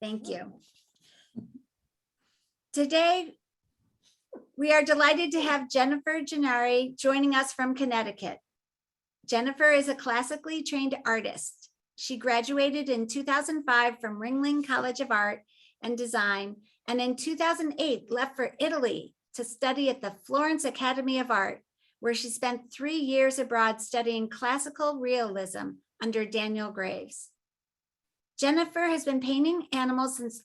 Thank you. Today, we are delighted to have Jennifer Gennari joining us from Connecticut. Jennifer is a classically trained artist. She graduated in 2005 from Ringling College of Art and Design, and in 2008 left for Italy to study at the Florence Academy of Art, where she spent 3 years abroad studying classical realism under Daniel Graves. Jennifer has been painting animals since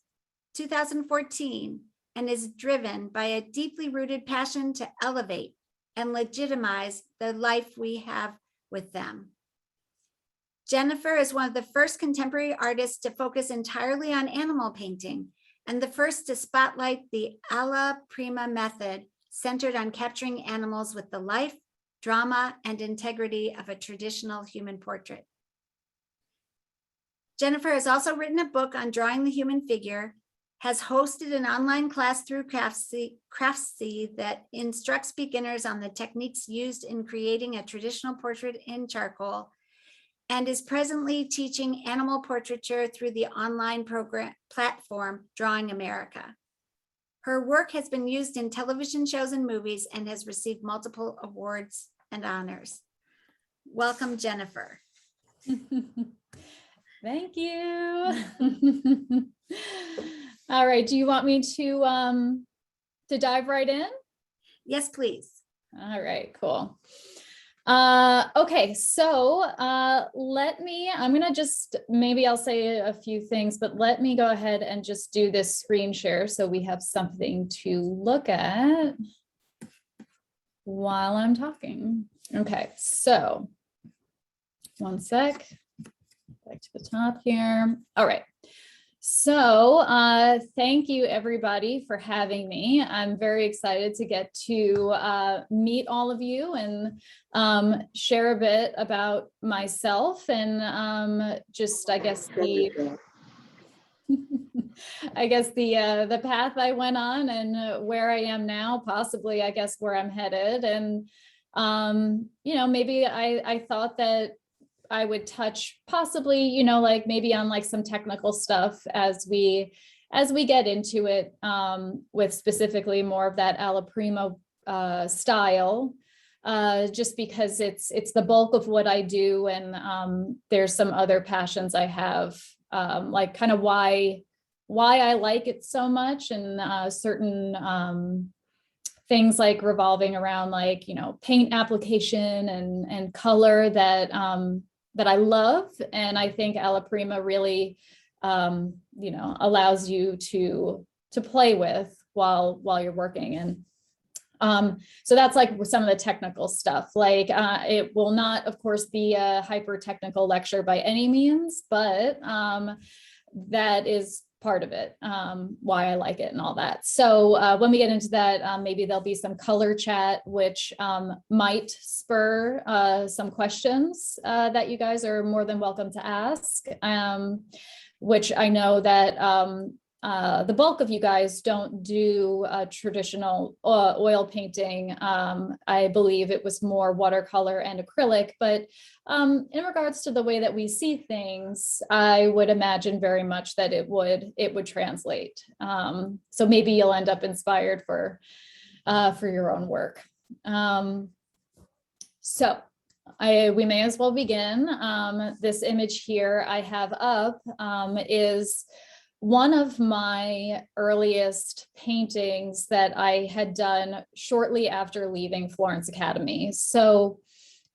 2014 and is driven by a deeply rooted passion to elevate and legitimize the life we have with them. Jennifer is one of the first contemporary artists to focus entirely on animal painting and the first to spotlight the Alla Prima method centered on capturing animals with the life, drama, and integrity of a traditional human portrait. Jennifer has also written a book on drawing the human figure, has hosted an online class through Craftsy that instructs beginners on the techniques used in creating a traditional portrait in charcoal, and is presently teaching animal portraiture through the online platform Drawing America. Her work has been used in television shows and movies and has received multiple awards and honors. Welcome, Jennifer. Thank you. All right, do you want me to dive right in? Yes, please. All right, cool. Okay, so I'm gonna just, maybe I'll say a few things, but let me go ahead and just do this screen share so we have something to look at while I'm talking. Okay, so one sec. Back to the top here. All right. So thank you everybody for having me. I'm very excited to get to meet all of you and share a bit about myself and just, I guess, the the path I went on and where I am now, possibly, I guess, where I'm headed. And, you know, maybe I thought that I would touch possibly, you know, like maybe on like some technical stuff as we get into it, with specifically more of that Alla Prima style, just because it's the bulk of what I do, and there's some other passions I have, like kind of why I like it so much, and certain things like revolving around like, you know, paint application and color that I love. And I think Alla Prima really, you know, allows you to play with while you're working. And so that's like some of the technical stuff. Like it will not, of course, be a hyper technical lecture by any means, but that is part of it, why I like it and all that. So when we get into that, maybe there'll be some color chat, which might spur some questions that you guys are more than welcome to ask, which I know that the bulk of you guys don't do traditional oil painting. I believe it was more watercolor and acrylic, but in regards to the way that we see things, I would imagine very much that it would translate. So maybe you'll end up inspired for your own work. So we may as well begin. This image here I have up is one of my earliest paintings that I had done shortly after leaving Florence Academy. So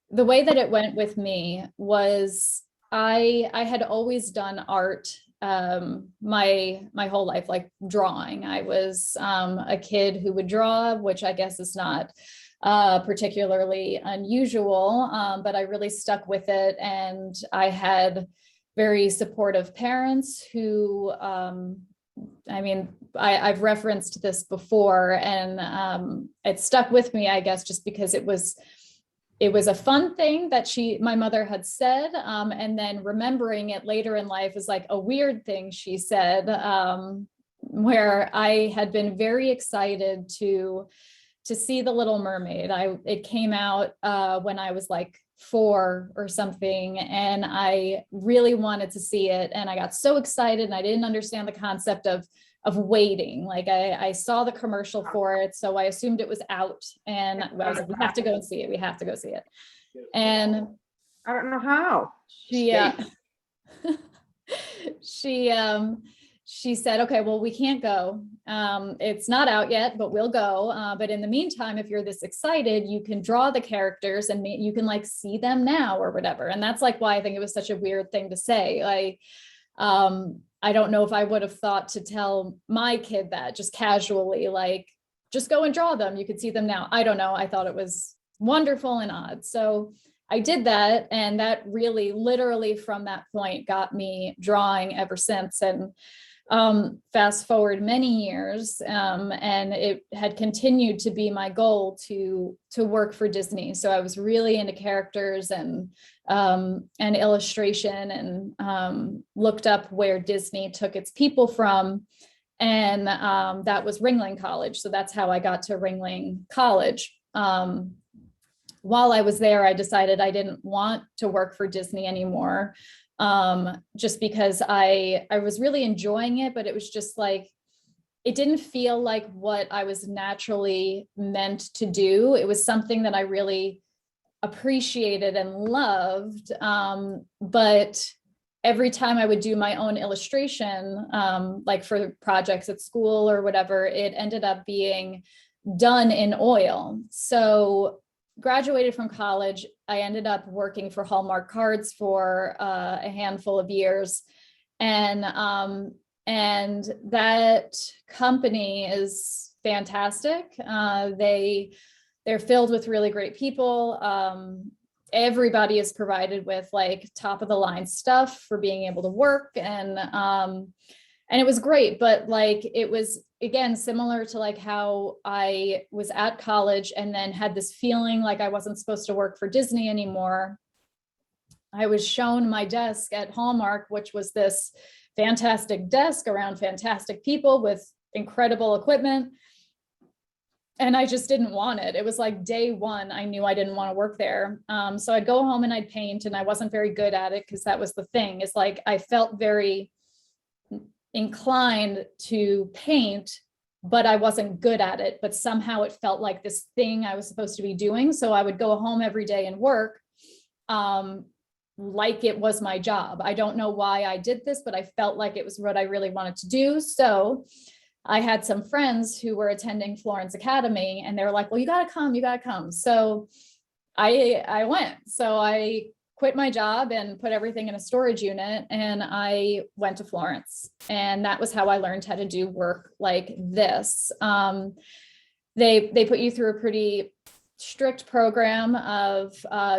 the way that it went with me was I had always done art my whole life, like drawing. I was a kid who would draw, which I guess is not particularly unusual, but I really stuck with it. And I had very supportive parents who, I mean, I've referenced this before, and it stuck with me, I guess, just because it was a fun thing that my mother had said, and then remembering it later in life is like a weird thing she said, where I had been very excited to see The Little Mermaid. It came out when I was like 4 or something, and I really wanted to see it. And I got so excited, and I didn't understand the concept of waiting. Like I saw the commercial for it, so I assumed it was out, and I was like, we have to go and see it. We have to go see it. And I don't know how. she she said, okay, well, we can't go. It's not out yet, but we'll go. But in the meantime, if you're this excited, you can draw the characters and you can like see them now or whatever. And that's like why I think it was such a weird thing to say. Like, I don't know if I would have thought to tell my kid that just casually, like, just go and draw them. You could see them now. I don't know. I thought it was wonderful and odd. So I did that. And that really literally from that point got me drawing ever since. And fast forward many years, and it had continued to be my goal to work for Disney. So I was really into characters and illustration, and whipped up where Disney took its people from. And that was Ringling College. So that's how I got to Ringling College. While I was there, I decided I didn't want to work for Disney anymore, just because I was really enjoying it, but it was just like, it didn't feel like what I was naturally meant to do. It was something that I really appreciated and loved. But every time I would do my own illustration, like for projects at school or whatever, it ended up being done in oil. So graduated from college, I ended up working for Hallmark Cards for a handful of years. And that company is fantastic. They're filled with really great people. Everybody is provided with like top of the line stuff for being able to work. And it was great, but like, it was, again, similar to like how I was at college and then had this feeling like I wasn't supposed to work for Disney anymore. I was shown my desk at Hallmark, which was this fantastic desk around fantastic people with incredible equipment. And I just didn't want it. It was like day one, I knew I didn't want to work there. So I'd go home and I'd paint, and I wasn't very good at it because that was the thing. It's like, I felt very inclined to paint, but I wasn't good at it. But somehow it felt like this thing I was supposed to be doing. So I would go home every day and work like it was my job. I don't know why I did this, but I felt like it was what I really wanted to do. So I had some friends who were attending Florence Academy, and they were like, well, you got to come, you got to come. So I went. So I quit my job and put everything in a storage unit, and I went to Florence. And that was how I learned how to do work like this. They put you through a pretty strict program of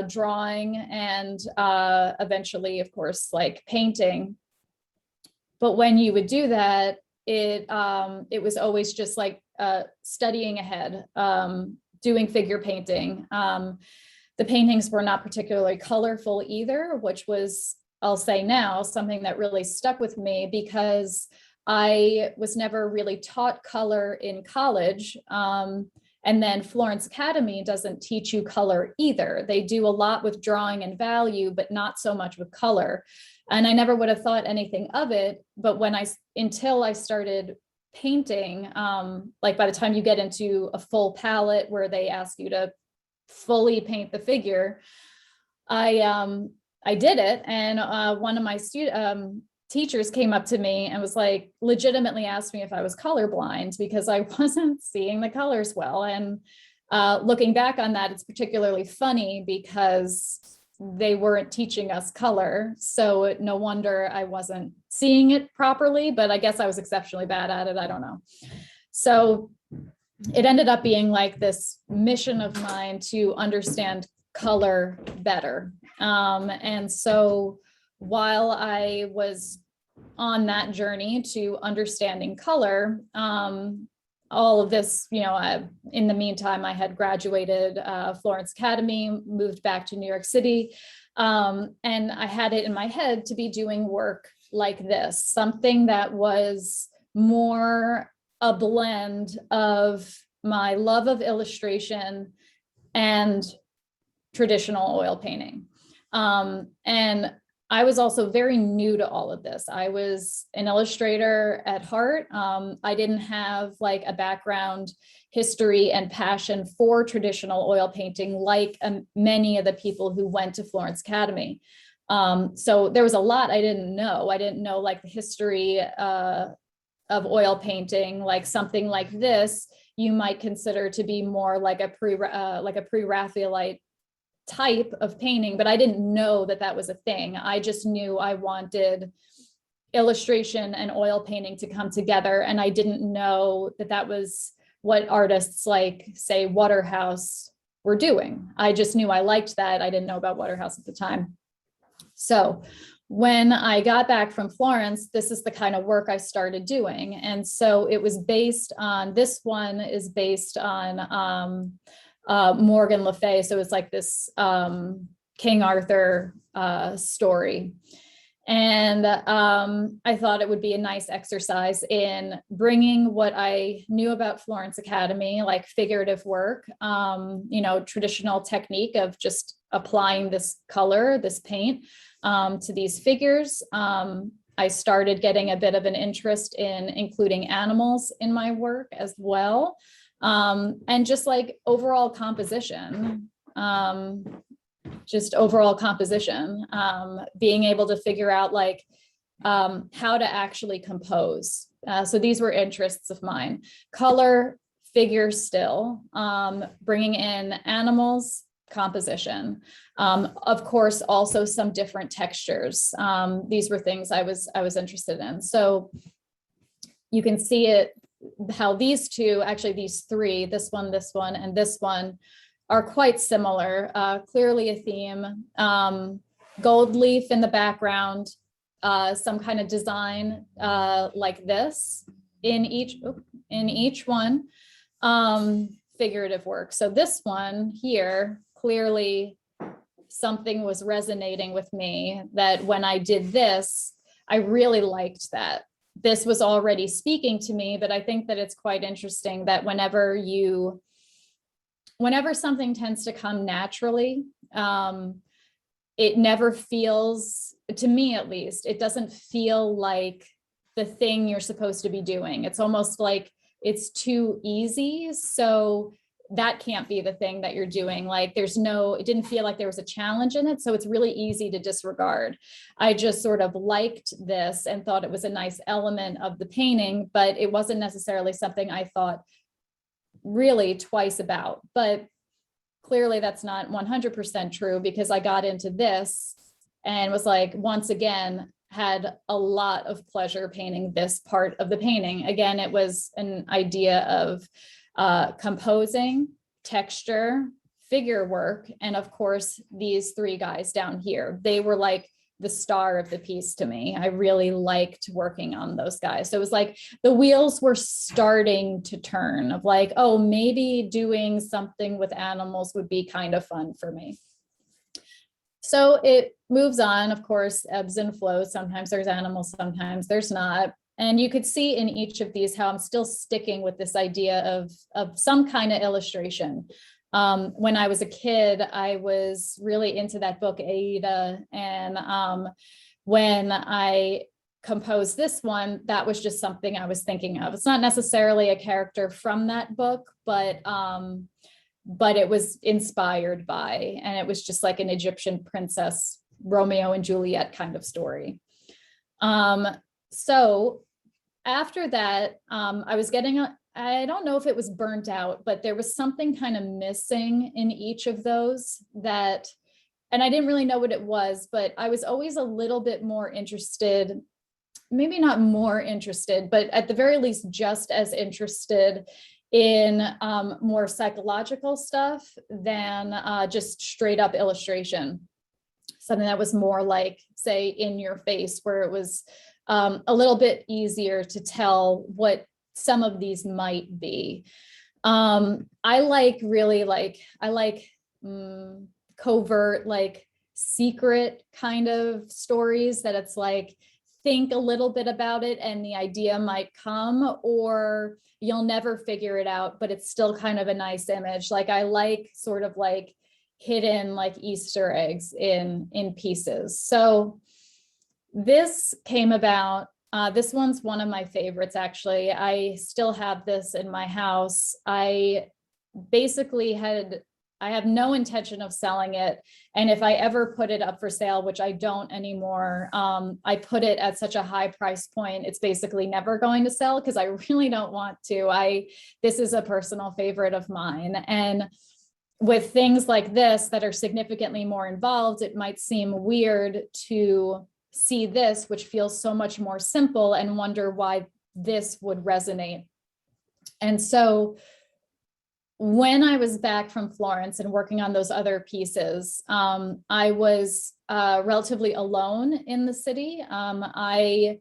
drawing and eventually, of course, like painting. But when you would do that, it was always just like studying ahead, doing figure painting. The paintings were not particularly colorful either, which was, I'll say now, something that really stuck with me because I was never really taught color in college. And then Florence Academy doesn't teach you color either. They do a lot with drawing and value, but not so much with color. And I never would have thought anything of it. But until I started painting, like by the time you get into a full palette where they ask you to fully paint the figure, I did it. And one of my teachers came up to me and was like, legitimately asked me if I was colorblind because I wasn't seeing the colors well. And looking back on that, it's particularly funny because they weren't teaching us color. So no wonder I wasn't seeing it properly, but I guess I was exceptionally bad at it. I don't know. So it ended up being like this mission of mine to understand color better. And so while I was on that journey to understanding color, all of this, in the meantime, I had graduated Florence Academy, moved back to New York City, and I had it in my head to be doing work like this, something that was more a blend of my love of illustration and traditional oil painting. And I was also very new to all of this. I was an illustrator at heart. I didn't have like a background history and passion for traditional oil painting like many of the people who went to Florence Academy. So there was a lot I didn't know. I didn't know like the history of oil painting, like something like this, you might consider to be more like a pre-Raphaelite type of painting, but I didn't know that that was a thing. I just knew I wanted illustration and oil painting to come together. And I didn't know that that was what artists like, say, Waterhouse were doing. I just knew I liked that. I didn't know about Waterhouse at the time. So when I got back from Florence, this is the kind of work I started doing. And so it was based on, this one is based on Morgan Le Fay. So it's like this King Arthur story. And I thought it would be a nice exercise in bringing what I knew about Florence Academy, like figurative work, traditional technique of just applying this color, this paint to these figures. I started getting a bit of an interest in including animals in my work as well. And just like overall composition, being able to figure out like how to actually compose. So these were interests of mine: color, figure still, bringing in animals, composition. Of course, also some different textures. These were things I was interested in. So you can see it, how these two, actually these three, this one, and this one, are quite similar. Clearly a theme. Gold leaf in the background, some kind of design like this in each one. Figurative work. So this one here, clearly something was resonating with me, that when I did this, I really liked that. This was already speaking to me, but I think that it's quite interesting that whenever something tends to come naturally, it never feels, to me at least, it doesn't feel like the thing you're supposed to be doing. It's almost like it's too easy. So that can't be the thing that you're doing. Like it didn't feel like there was a challenge in it. So it's really easy to disregard. I just sort of liked this and thought it was a nice element of the painting, but it wasn't necessarily something I thought really twice about. But clearly that's not 100% true, because I got into this and was like, once again, had a lot of pleasure painting this part of the painting. Again, it was an idea of composing, texture, figure work, and of course, these three guys down here. They were like the star of the piece to me. I really liked working on those guys. So it was like the wheels were starting to turn of like, oh, maybe doing something with animals would be kind of fun for me. So it moves on, of course, ebbs and flows. Sometimes there's animals, sometimes there's not. And you could see in each of these how I'm still sticking with this idea of some kind of illustration. When I was a kid, I was really into that book, Aida. And when I composed this one, that was just something I was thinking of. It's not necessarily a character from that book, but it was inspired by, and it was just like an Egyptian princess, Romeo and Juliet kind of story. So after that, I was getting, I don't know if it was burnt out, but there was something kind of missing in each of those that, and I didn't really know what it was, but I was always a little bit more interested, maybe not more interested, but at the very least, just as interested in more psychological stuff than just straight up illustration. Something that was more like, say, in your face, where it was a little bit easier to tell what some of these might be. I like covert, like secret kind of stories that it's like, think a little bit about it and the idea might come, or you'll never figure it out, but it's still kind of a nice image. Like I like sort of like hidden like Easter eggs in pieces. So this came about. This one's one of my favorites, actually. I still have this in my house. I have no intention of selling it. And if I ever put it up for sale, which I don't anymore, I put it at such a high price point, it's basically never going to sell because I really don't want to. This is a personal favorite of mine. And with things like this that are significantly more involved, it might seem weird to see this, which feels so much more simple, and wonder why this would resonate. And so when I was back from Florence and working on those other pieces, I was relatively alone in the city. I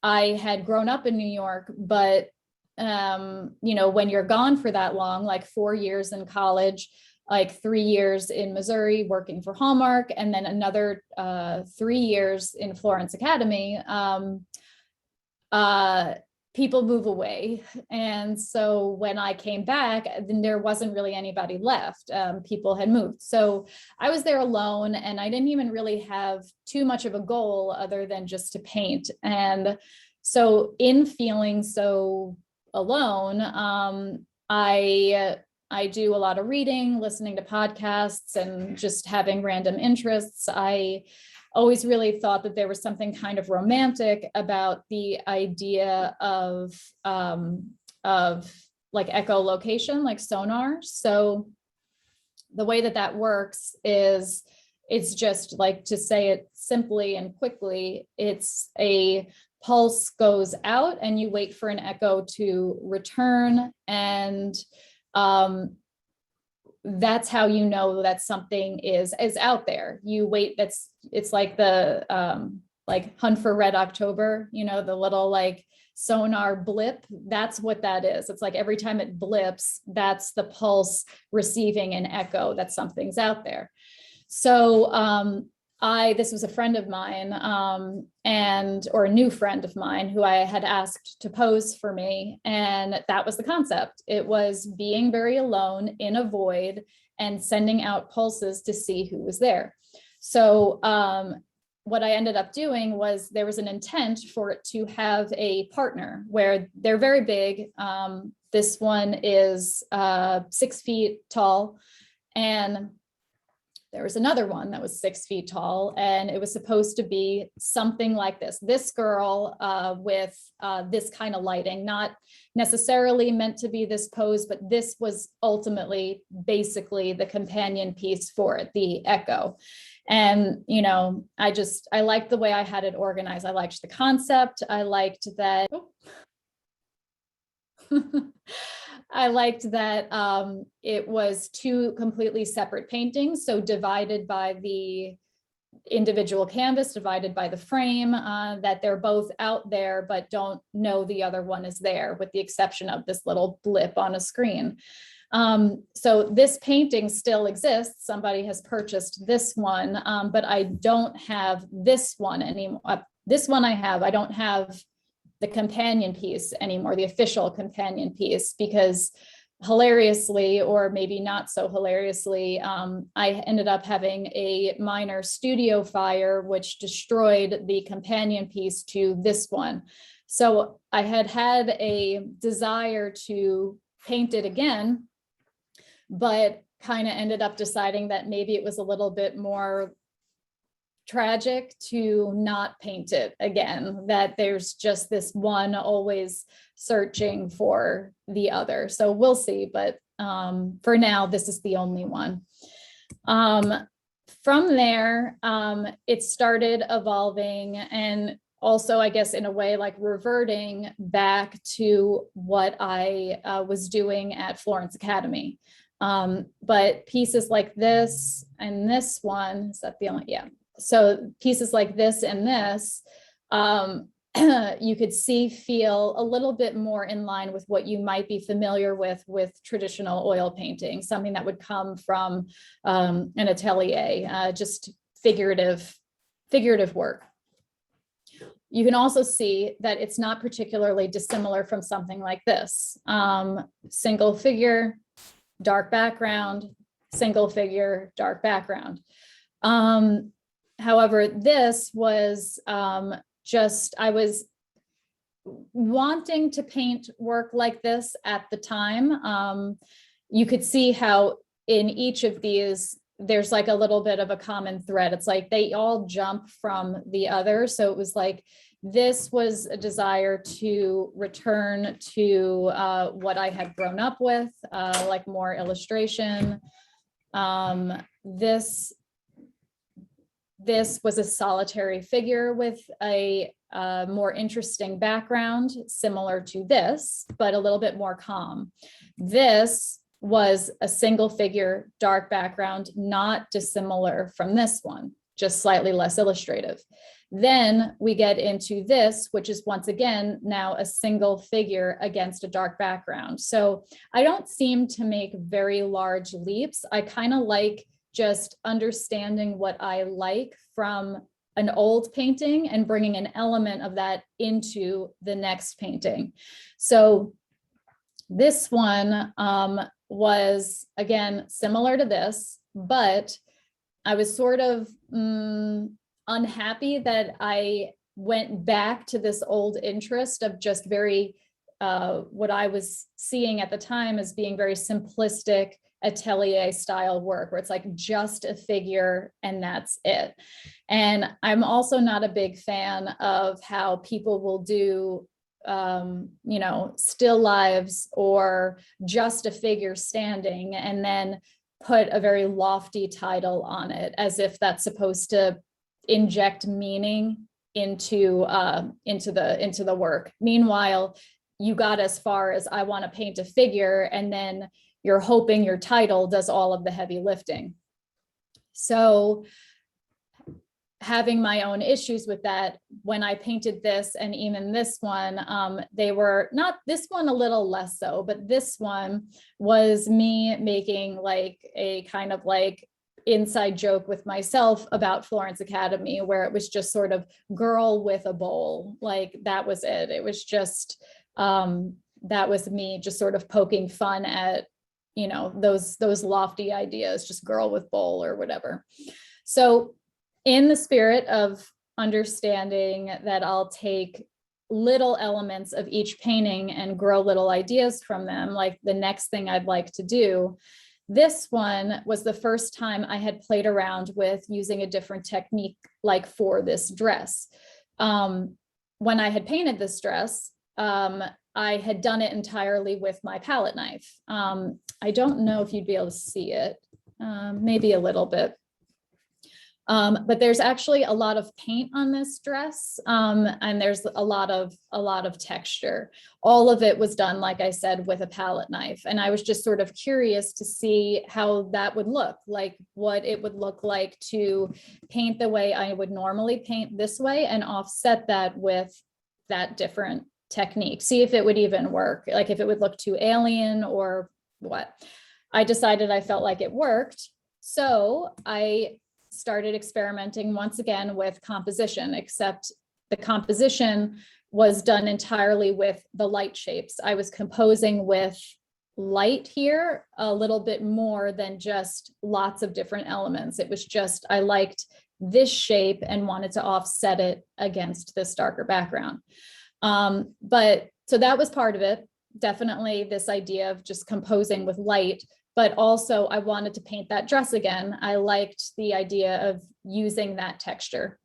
had grown up in New York, but when you're gone for that long, like 4 years in college, like 3 years in Missouri working for Hallmark, and then another 3 years in Florence Academy, people move away. And so when I came back, then there wasn't really anybody left. People had moved. So I was there alone, and I didn't even really have too much of a goal other than just to paint. And so in feeling so alone, I do a lot of reading, listening to podcasts, and just having random interests. I always really thought that there was something kind of romantic about the idea of like echolocation, like sonar. So the way that works is, it's just like, to say it simply and quickly, it's a pulse goes out and you wait for an echo to return, and that's how you know that something is out there. You wait. It's like the like Hunt for Red October, the little like sonar blip. That's what that is. It's like every time it blips, that's the pulse receiving an echo that something's out there. So this was a friend of mine, or a new friend of mine who I had asked to pose for me. And that was the concept. It was being very alone in a void and sending out pulses to see who was there. So what I ended up doing was, there was an intent for it to have a partner where they're very big. This one is 6 feet tall, and there was another one that was 6 feet tall, and it was supposed to be something like this. This girl with this kind of lighting, not necessarily meant to be this pose, but this was ultimately basically the companion piece for it, the echo. And, I liked the way I had it organized. I liked the concept. I liked that. I liked that it was 2 completely separate paintings. So divided by the individual canvas, divided by the frame, that they're both out there, but don't know the other one is there, with the exception of this little blip on a screen. So this painting still exists. Somebody has purchased this one, but I don't have this one anymore. This one I don't have the companion piece anymore, the official companion piece, because hilariously, or maybe not so hilariously, I ended up having a minor studio fire, which destroyed the companion piece to this one. So I had a desire to paint it again, but kind of ended up deciding that maybe it was a little bit more tragic to not paint it again, that there's just this one always searching for the other. So we'll see, but for now, this is the only one. From there, it started evolving, and also, I guess, in a way, like reverting back to what I was doing at Florence Academy. But pieces like this and this one, is that the only, yeah. So pieces like this and this, you could feel a little bit more in line with what you might be familiar with traditional oil painting, something that would come from an atelier, just figurative work. You can also see that it's not particularly dissimilar from something like this. Single figure, dark background, single figure, dark background. However, this was just, I was wanting to paint work like this at the time. You could see how in each of these, there's like a little bit of a common thread. It's like they all jump from the other. So it was like, this was a desire to return to what I had grown up with, like more illustration. This was a solitary figure with a more interesting background, similar to this, but a little bit more calm. This was a single figure, dark background, not dissimilar from this one, just slightly less illustrative. Then we get into this, which is once again now a single figure against a dark background. So I don't seem to make very large leaps. I kind of like just understanding what I like from an old painting and bringing an element of that into the next painting. So this one was, again, similar to this, but I was sort of unhappy that I went back to this old interest of just very, what I was seeing at the time as being very simplistic atelier style work, where it's like just a figure and that's it. And I'm also not a big fan of how people will do you know, still lives or just a figure standing and then put a very lofty title on it as if that's supposed to inject meaning into the work. Meanwhile, you got as far as I want to paint a figure, and then you're hoping your title does all of the heavy lifting. So having my own issues with that, when I painted this and even this one, they were not, this one a little less so, but this one was me making like a kind of like inside joke with myself about Florence Academy, where it was just sort of girl with a bowl. Like that was it. It was just, that was me just sort of poking fun at, you know, those lofty ideas, just girl with bowl or whatever. So in the spirit of understanding that I'll take little elements of each painting and grow little ideas from them, like the next thing I'd like to do, this one was the first time I had played around with using a different technique, like for this dress. When I had painted this dress, I had done it entirely with my palette knife. I don't know if you'd be able to see it, maybe a little bit. But there's actually a lot of paint on this dress, and there's a lot of texture. All of it was done, like I said, with a palette knife. And I was just sort of curious to see how that would look, like what it would look like to paint the way I would normally paint this way and offset that with that different technique. See if it would even work, like if it would look too alien or what. I decided I felt like it worked. So I started experimenting once again with composition, except the composition was done entirely with the light shapes. I was composing with light here a little bit more than just lots of different elements. It was just, I liked this shape and wanted to offset it against this darker background. But so that was part of it. Definitely this idea of just composing with light. But also I wanted to paint that dress again. I liked the idea of using that texture.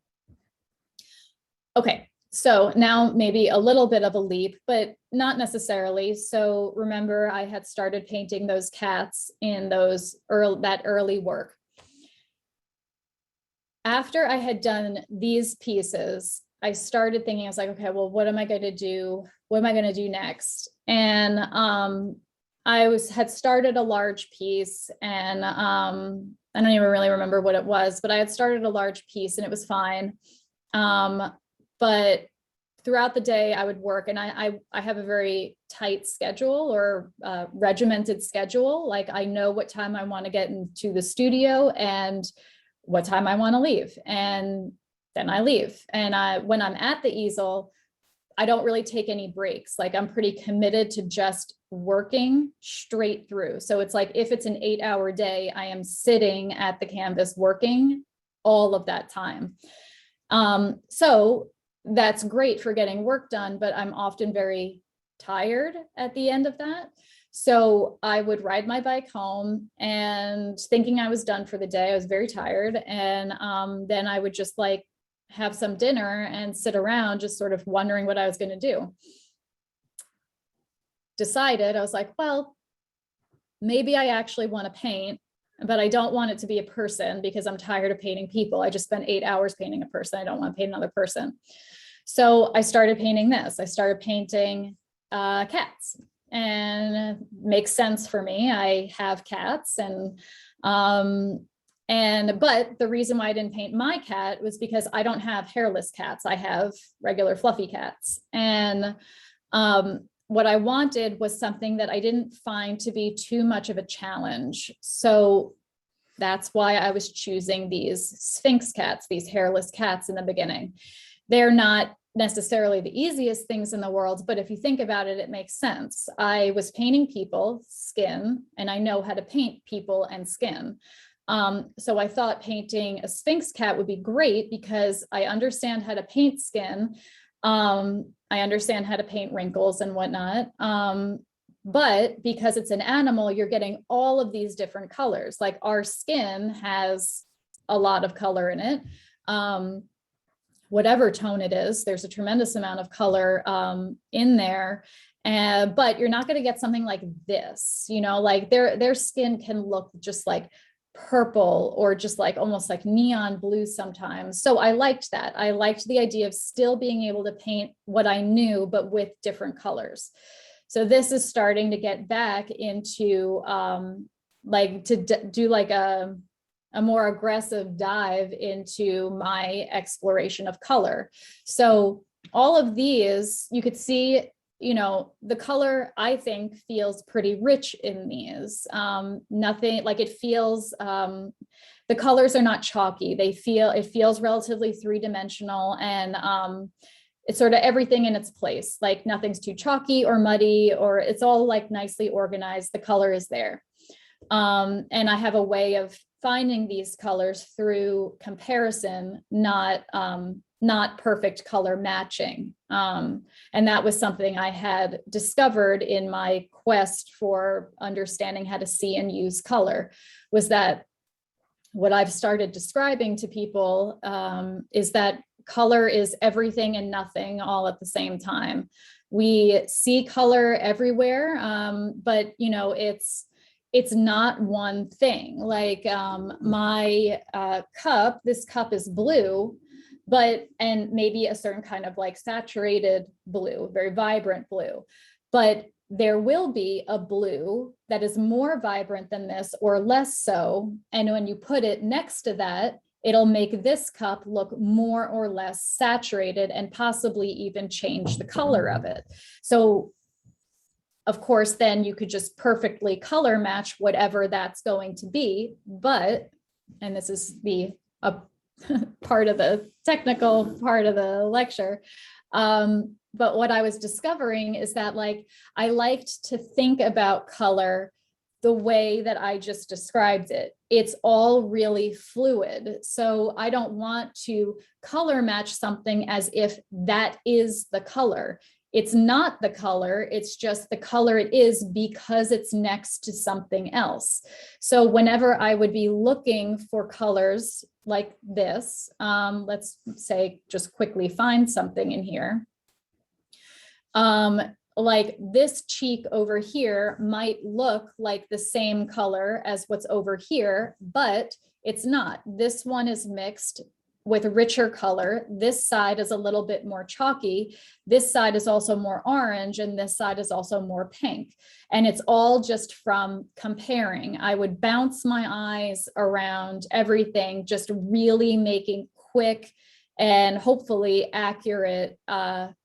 Okay, so now maybe a little bit of a leap, but not necessarily. So remember, I had started painting those cats in that early work. After I had done these pieces, I started thinking, I was like, okay, well, what am I going to do? What am I going to do next? And had started a large piece, and I don't even really remember what it was, but I had started a large piece and it was fine. But throughout the day I would work, and I have a very tight schedule or regimented schedule. Like I know what time I want to get into the studio and what time I want to leave, and then I leave. And when I'm at the easel, I don't really take any breaks. Like I'm pretty committed to just working straight through. So it's like, if it's an 8-hour day, I am sitting at the canvas working all of that time. So that's great for getting work done, but I'm often very tired at the end of that. So I would ride my bike home and thinking I was done for the day. I was very tired. And then I would just like have some dinner and sit around just sort of wondering what I was going to do. Decided, I was like, well, maybe I actually want to paint, but I don't want it to be a person because I'm tired of painting people. I just spent 8 hours painting a person. I don't want to paint another person. So I started painting this. I started painting cats, and it makes sense for me. I have cats, but the reason why I didn't paint my cat was because I don't have hairless cats. I have regular fluffy cats. And what I wanted was something that I didn't find to be too much of a challenge. So that's why I was choosing these Sphinx cats, these hairless cats in the beginning. They're not necessarily the easiest things in the world, but if you think about it, it makes sense. I was painting people, skin, and I know how to paint people and skin. So I thought painting a Sphinx cat would be great because I understand how to paint skin. I understand how to paint wrinkles and whatnot. But because it's an animal, you're getting all of these different colors. Like our skin has a lot of color in it. Whatever tone it is, there's a tremendous amount of color in there. But you're not going to get something like this, you know, like their skin can look just like purple or just like almost like neon blue sometimes. So I liked that. I liked the idea of still being able to paint what I knew, but with different colors. So this is starting to get back into like to do like a more aggressive dive into my exploration of color. So all of these, you could see, you know, the color I think feels pretty rich in these. Nothing like it feels, the colors are not chalky. It feels relatively three-dimensional, and it's sort of everything in its place. Like nothing's too chalky or muddy, or it's all like nicely organized. The color is there. And I have a way of finding these colors through comparison, not perfect color matching. And that was something I had discovered in my quest for understanding how to see and use color, was that what I've started describing to people is that color is everything and nothing all at the same time. We see color everywhere, but you know, it's not one thing. Like my cup, this cup is blue, and maybe a certain kind of like saturated blue, very vibrant blue, but there will be a blue that is more vibrant than this or less so. And when you put it next to that, it'll make this cup look more or less saturated and possibly even change the color of it. So of course, then you could just perfectly color match whatever that's going to be. But, and this is the part of the technical part of the lecture. But what I was discovering is that like, I liked to think about color the way that I just described it. It's all really fluid. So I don't want to color match something as if that is the color. It's not the color, it's just the color it is because it's next to something else. So whenever I would be looking for colors like this, let's say just quickly find something in here. Like this cheek over here might look like the same color as what's over here, but it's not. This one is mixed with richer color. This side is a little bit more chalky. This side is also more orange, and this side is also more pink. And it's all just from comparing. I would bounce my eyes around everything, just really making quick and hopefully accurate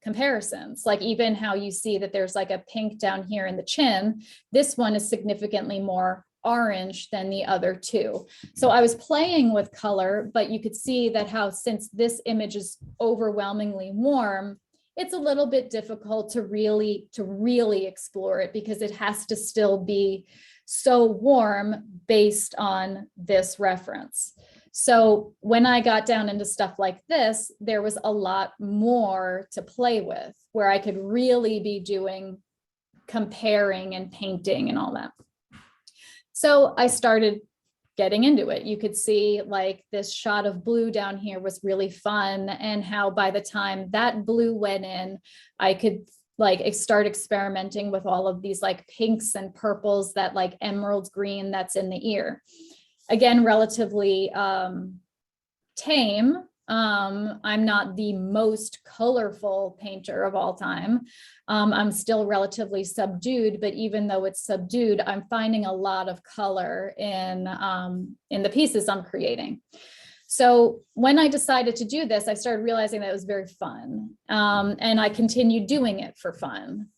comparisons. Like even how you see that there's like a pink down here in the chin, this one is significantly more orange than the other two. So I was playing with color, but you could see that how since this image is overwhelmingly warm, it's a little bit difficult to really explore it because it has to still be so warm based on this reference. So when I got down into stuff like this, there was a lot more to play with where I could really be doing comparing and painting and all that. So I started getting into it. You could see like this shot of blue down here was really fun, and how by the time that blue went in, I could like start experimenting with all of these like pinks and purples, that like emerald green that's in the ear. Again, relatively tame. I'm not the most colorful painter of all time. I'm still relatively subdued, but even though it's subdued, I'm finding a lot of color in the pieces I'm creating. So when I decided to do this, I started realizing that it was very fun. And I continued doing it for fun.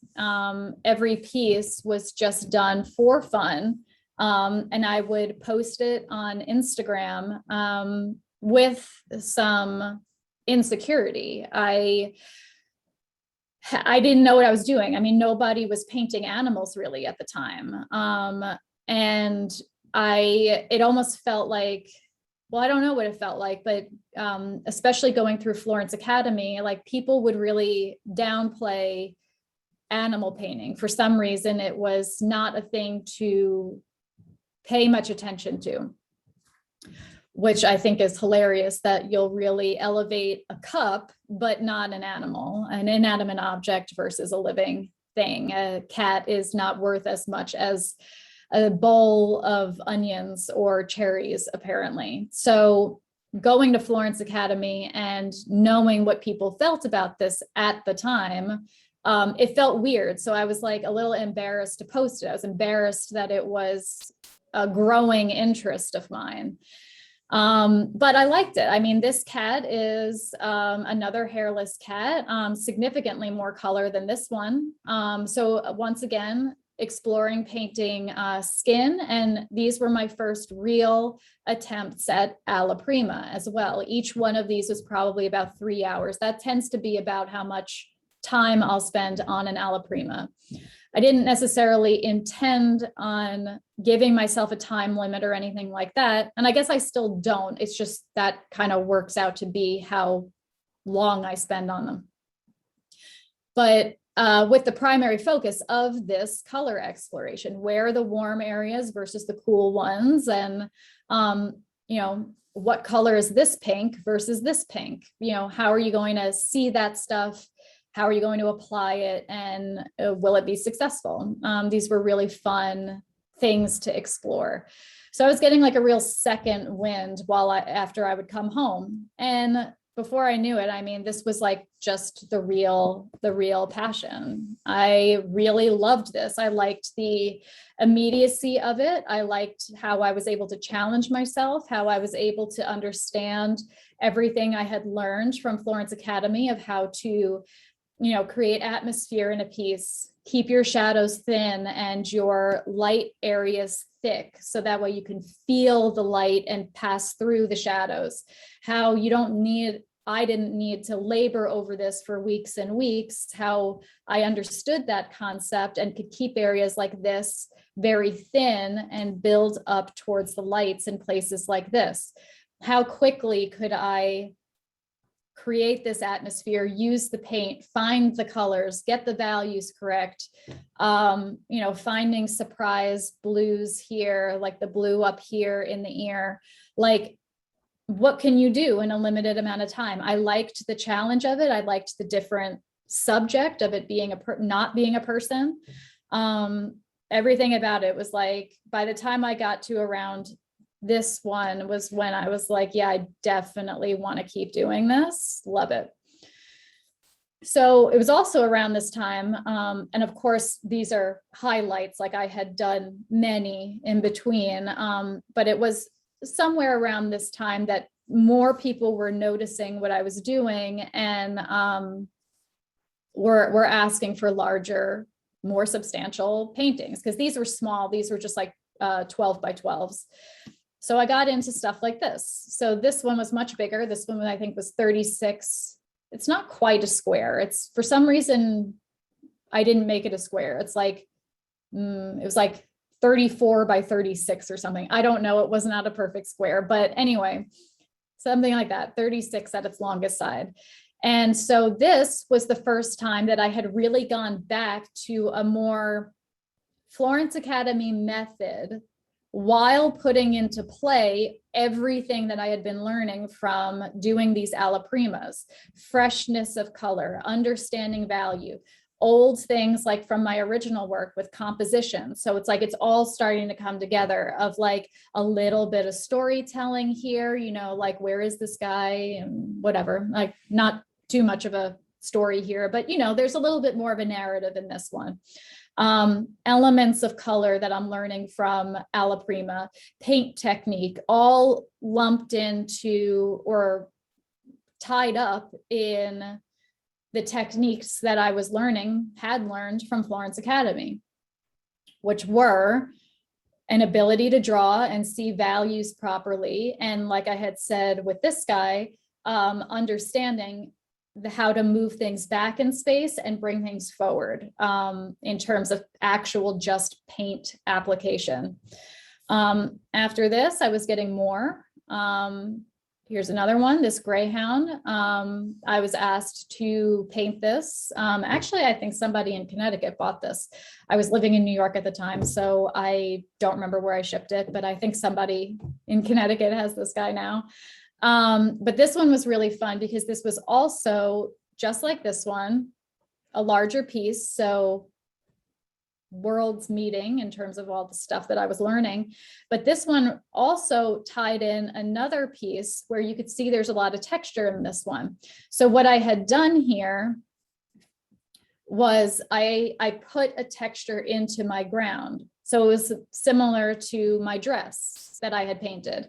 Every piece was just done for fun. And I would post it on Instagram with some insecurity. I didn't know what I was doing. I mean, nobody was painting animals really at the time. And it almost felt like, well, I don't know what it felt like, but especially going through Florence Academy, like people would really downplay animal painting. For some reason, it was not a thing to pay much attention to, which I think is hilarious, that you'll really elevate a cup, but not an animal, an inanimate object versus a living thing. A cat is not worth as much as a bowl of onions or cherries, apparently. So going to Florence Academy and knowing what people felt about this at the time, it felt weird. So I was like a little embarrassed to post it. I was embarrassed that it was a growing interest of mine. But I liked it. I mean, this cat is another hairless cat, significantly more color than this one. So once again, exploring painting skin, and these were my first real attempts at Alla Prima as well. Each one of these was probably about 3 hours. That tends to be about how much time I'll spend on an Alla Prima. I didn't necessarily intend on giving myself a time limit or anything like that. And I guess I still don't. It's just that kind of works out to be how long I spend on them. But with the primary focus of this color exploration, where are the warm areas versus the cool ones? And, what color is this pink versus this pink? How are you going to see that stuff? How are you going to apply it, and will it be successful? These were really fun things to explore. So I was getting like a real second wind after I would come home. And before I knew it, I mean, this was like just the real passion. I really loved this. I liked the immediacy of it. I liked how I was able to challenge myself, how I was able to understand everything I had learned from Florence Academy of how to create atmosphere in a piece, keep your shadows thin and your light areas thick, so that way you can feel the light and pass through the shadows. How I didn't need to labor over this for weeks and weeks, how I understood that concept and could keep areas like this very thin and build up towards the lights in places like this. How quickly could I create this atmosphere, use the paint, find the colors, get the values correct, finding surprise blues here, like the blue up here in the ear, like what can you do in a limited amount of time? I liked the challenge of it. I liked the different subject of it being not being a person. Everything about it was like, by the time I got to around this one was when I was like, yeah, I definitely want to keep doing this. Love it. So it was also around this time. And of course, these are highlights, like I had done many in between, but it was somewhere around this time that more people were noticing what I was doing and were asking for larger, more substantial paintings, because these were small. These were just like 12 by 12s. So I got into stuff like this. So this one was much bigger. This one I think was 36 it's not quite a square. It's, for some reason, I didn't make it a square. It's like, it was like 34 by 36 or something. I don't know. It was not a perfect square, but anyway, something like that, 36 at its longest side. And so this was the first time that I had really gone back to a more Florence Academy method while putting into play everything that I had been learning from doing these Alla Primas: freshness of color, understanding value, old things like from my original work with composition. So it's like, it's all starting to come together of like a little bit of storytelling here, you know, like where is this guy and whatever, like not too much of a story here, but you know, there's a little bit more of a narrative in this one. Elements of color that I'm learning from Alla Prima, paint technique, all lumped into or tied up in the techniques that I was had learned from Florence Academy, which were an ability to draw and see values properly. And like I had said with this guy, understanding how to move things back in space and bring things forward in terms of actual just paint application. After this, I was getting more. Here's another one, this greyhound. I was asked to paint this. Actually, I think somebody in Connecticut bought this. I was living in New York at the time, so I don't remember where I shipped it, but I think somebody in Connecticut has this guy now. But this one was really fun because this was also, just like this one, a larger piece. So worlds meeting in terms of all the stuff that I was learning. But this one also tied in another piece where you could see there's a lot of texture in this one. So what I had done here was I put a texture into my ground. So it was similar to my dress that I had painted.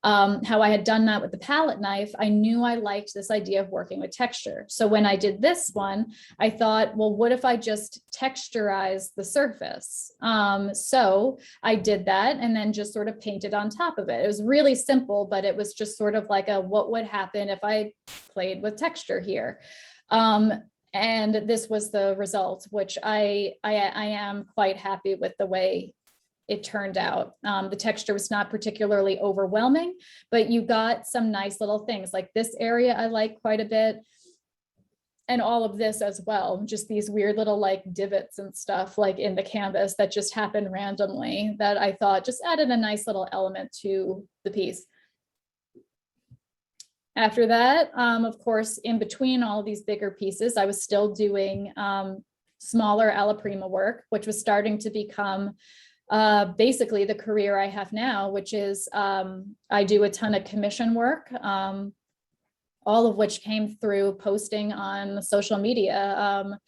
How I had done that with the palette knife, I knew I liked this idea of working with texture. So when I did this one, I thought, well, what if I just texturize the surface? So I did that and then just sort of painted on top of it. It was really simple, but it was just sort of like a, what would happen if I played with texture here? And this was the result, which I am quite happy with the way it turned out. The texture was not particularly overwhelming, but you got some nice little things like this area I like quite a bit. And all of this as well, just these weird little like divots and stuff like in the canvas that just happened randomly that I thought just added a nice little element to the piece. After that, of course, in between all these bigger pieces, I was still doing smaller Alla Prima work, which was starting to become basically the career I have now, which is I do a ton of commission work, all of which came through posting on social media.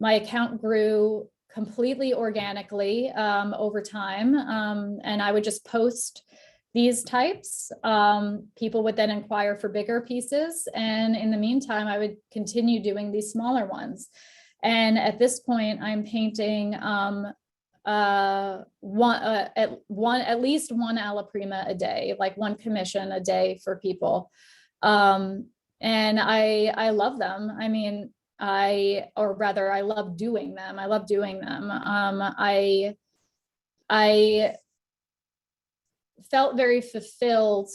My account grew completely organically over time, and I would just post these types. People would then inquire for bigger pieces. And in the meantime, I would continue doing these smaller ones. And at this point, I'm painting at least one Alla Prima a day, like one commission a day for people. And I love them. I mean, or rather, I love doing them. I love doing them. I felt very fulfilled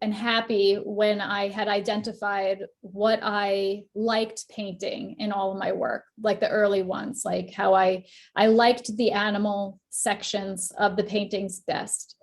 and happy when I had identified what I liked painting in all of my work, like the early ones, like how I liked the animal sections of the paintings best.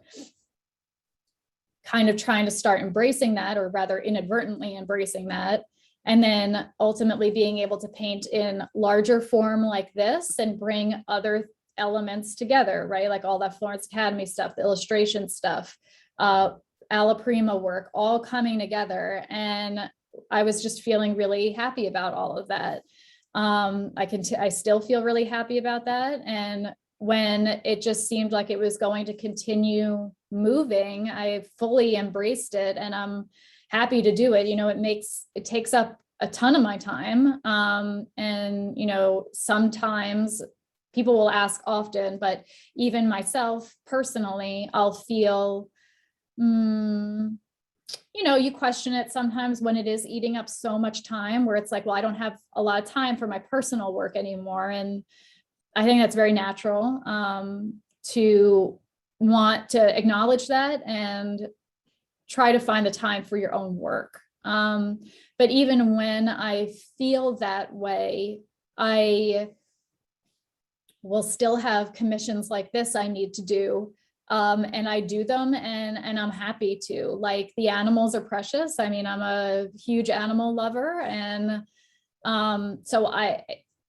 Kind of trying to start embracing that, or rather inadvertently embracing that. And then ultimately being able to paint in larger form like this and bring other elements together, right? Like all that Florence Academy stuff, the illustration stuff, Alla Prima work, all coming together. And I was just feeling really happy about all of that. I still feel really happy about that. And when it just seemed like it was going to continue moving, I fully embraced it, and I'm happy to do it. You know, it takes up a ton of my time. And, you know, sometimes people will ask often, but even myself personally, I'll feel you know, you question it sometimes when it is eating up so much time, where it's like, well, I don't have a lot of time for my personal work anymore. And I think that's very natural, to want to acknowledge that and try to find the time for your own work. But even when I feel that way, I will still have commissions like this I need to do. And I do them, and I'm happy to. Like, the animals are precious. I mean, I'm a huge animal lover. And so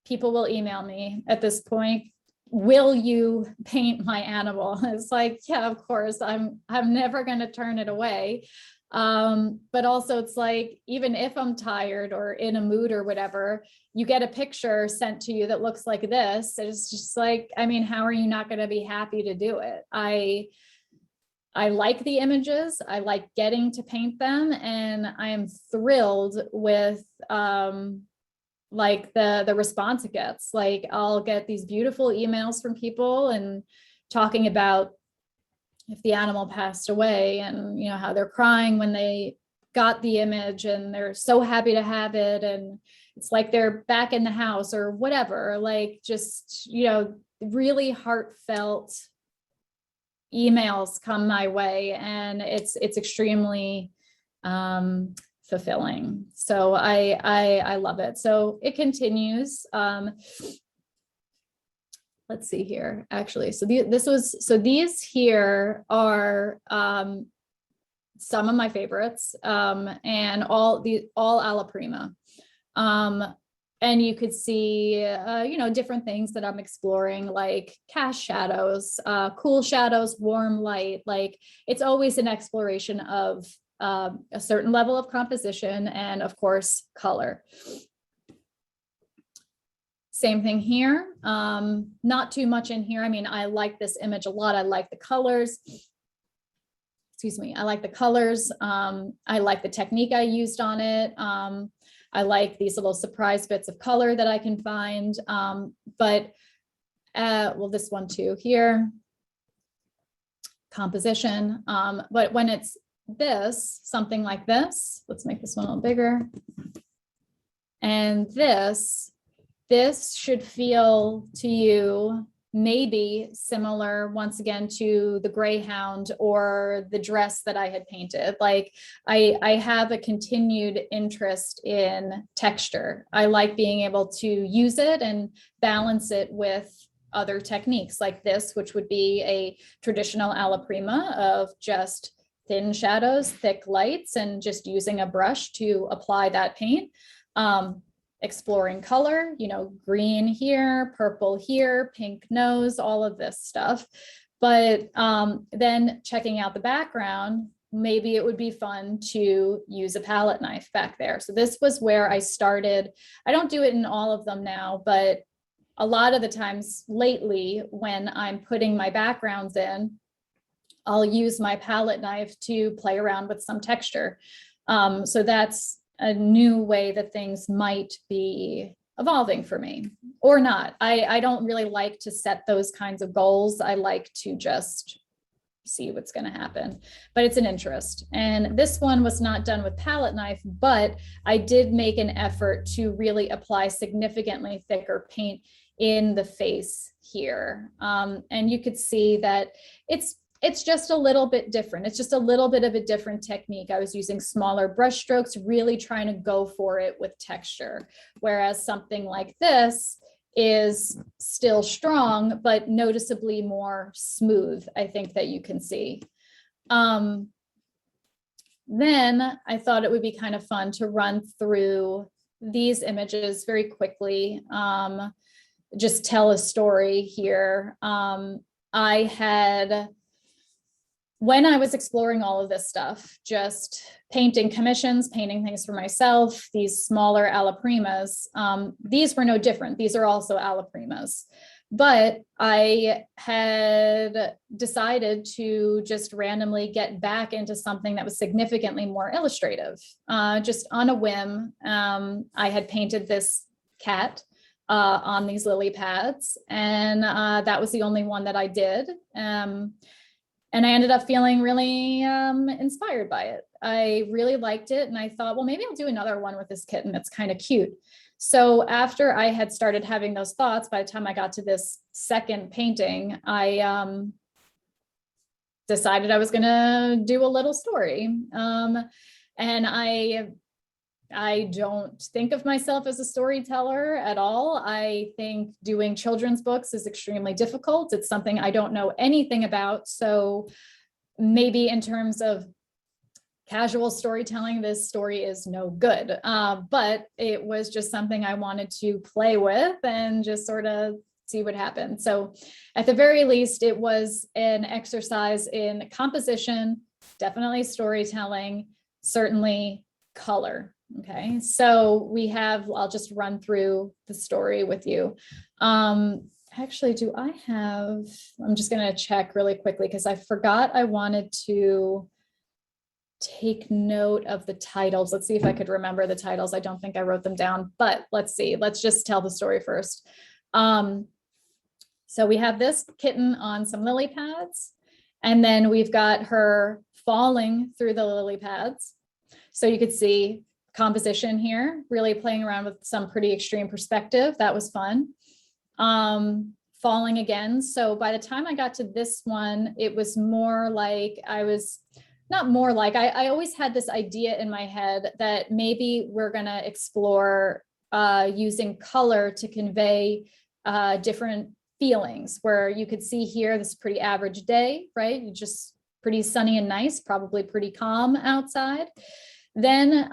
people will email me at this point, will you paint my animal? It's like, yeah, of course, I'm never going to turn it away. But also it's like, even if I'm tired or in a mood or whatever, you get a picture sent to you that looks like this. It's just like, I mean, how are you not going to be happy to do it? I like the images. I like getting to paint them, and I am thrilled with like the response it gets. Like, I'll get these beautiful emails from people and talking about if the animal passed away, and you know, how they're crying when they got the image and they're so happy to have it, and it's like they're back in the house or whatever. Like, just, you know, really heartfelt emails come my way, and it's extremely fulfilling. So I love it. So it continues. Let's see here, actually. So these here are some of my favorites, and all Alla Prima. And you could see, you know, different things that I'm exploring, like cast shadows, cool shadows, warm light. Like, it's always an exploration of a certain level of composition and, of course, color. Same thing here. Not too much in here. I mean, I like this image a lot. I like the colors. Excuse me. I like the colors. I like the technique I used on it. I like these little surprise bits of color that I can find. Well, this one too here, composition. But when it's something like this, let's make this one a little bigger. And this should feel to you maybe similar, once again, to the Greyhound or the dress that I had painted. Like, I have a continued interest in texture. I like being able to use it and balance it with other techniques like this, which would be a traditional Alla Prima of just thin shadows, thick lights, and just using a brush to apply that paint. Exploring color, you know, green here, purple here, pink nose, all of this stuff. But then checking out the background, maybe it would be fun to use a palette knife back there. So this was where I started. I don't do it in all of them now, but a lot of the times lately, when I'm putting my backgrounds in, I'll use my palette knife to play around with some texture. So that's a new way that things might be evolving for me, or not. I don't really like to set those kinds of goals. I like to just see what's going to happen, but it's an interest. And this one was not done with palette knife, but I did make an effort to really apply significantly thicker paint in the face here. And you could see that it's just a little bit different. It's just a little bit of a different technique. I was using smaller brush strokes, really trying to go for it with texture. Whereas something like this is still strong, but noticeably more smooth, I think that you can see. Then I thought it would be kind of fun to run through these images very quickly, just tell a story here. When I was exploring all of this stuff, just painting commissions, painting things for myself, these smaller Alla Primas, these were no different. These are also Alla Primas. But I had decided to just randomly get back into something that was significantly more illustrative. Just on a whim, I had painted this cat on these lily pads, and that was the only one that I did. And I ended up feeling really inspired by it. I really liked it. And I thought, well, maybe I'll do another one with this kitten. It's kind of cute. So after I had started having those thoughts, by the time I got to this second painting, I decided I was going to do a little story. And I don't think of myself as a storyteller at all. I think doing children's books is extremely difficult. It's something I don't know anything about. So maybe in terms of casual storytelling, this story is no good. But it was just something I wanted to play with and just sort of see what happened. So at the very least, it was an exercise in composition, definitely storytelling, certainly color. Okay, so we have, I'll just run through the story with you. Actually, I'm just going to check really quickly because I forgot I wanted to take note of the titles. Let's see if I could remember the titles. I don't think I wrote them down, but let's see. Let's just tell the story first. So we have this kitten on some lily pads, and then we've got her falling through the lily pads. So you could see composition here, really playing around with some pretty extreme perspective. That was fun. Falling again. So by the time I got to this one, it was more like I always had this idea in my head that maybe we're going to explore using color to convey different feelings, where you could see here, this pretty average day, right? Just pretty sunny and nice, probably pretty calm outside. Then,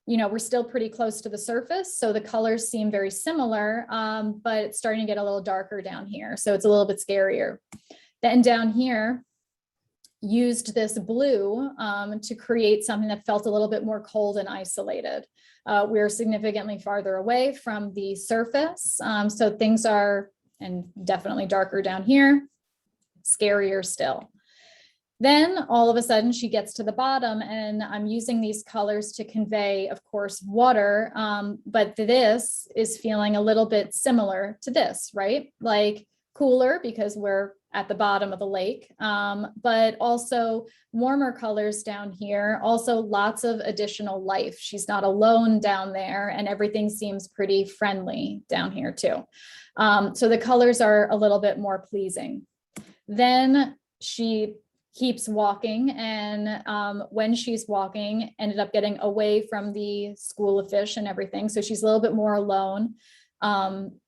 we're still pretty close to the surface. So the colors seem very similar, but it's starting to get a little darker down here. So it's a little bit scarier. Then down here, used this blue to create something that felt a little bit more cold and isolated. We're significantly farther away from the surface. So things are, and definitely darker down here, scarier still. Then all of a sudden she gets to the bottom, and I'm using these colors to convey, of course, water. But this is feeling a little bit similar to this, right? Like cooler because we're at the bottom of the lake, but also warmer colors down here. Also lots of additional life. She's not alone down there, and everything seems pretty friendly down here too. So the colors are a little bit more pleasing. Then she keeps walking, and when she's walking, ended up getting away from the school of fish and everything. So she's a little bit more alone.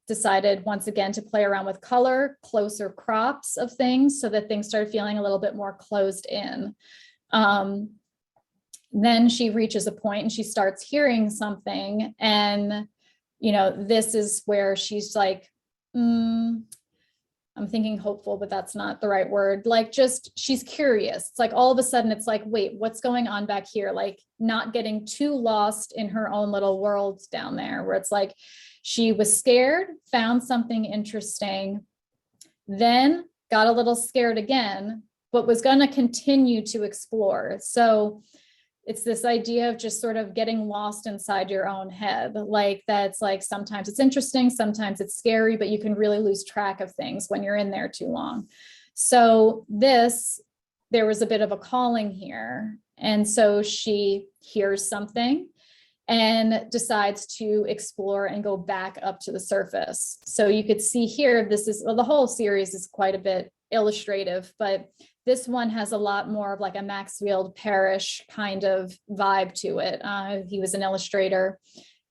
Decided once again to play around with color, closer crops of things, so that things started feeling a little bit more closed in. Then she reaches a point and she starts hearing something, and this is where she's like, I'm thinking hopeful, but that's not the right word. Like, just, she's curious. It's like all of a sudden it's like, wait, what's going on back here? Like, not getting too lost in her own little world down there, where it's like she was scared, found something interesting, then got a little scared again, but was going to continue to explore. So it's this idea of just sort of getting lost inside your own head. Like, that's like, sometimes it's interesting, sometimes it's scary, but you can really lose track of things when you're in there too long. So there was a bit of a calling here. And so she hears something and decides to explore and go back up to the surface. So you could see here, the whole series is quite a bit illustrative, but this one has a lot more of like a Maxfield Parrish kind of vibe to it. He was an illustrator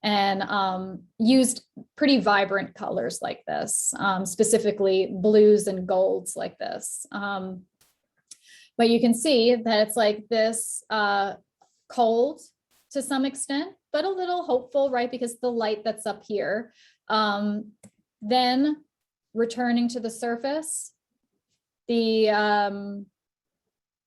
and used pretty vibrant colors like this, specifically blues and golds like this. But you can see that it's like this cold to some extent, but a little hopeful, right? Because the light that's up here. Then returning to the surface, the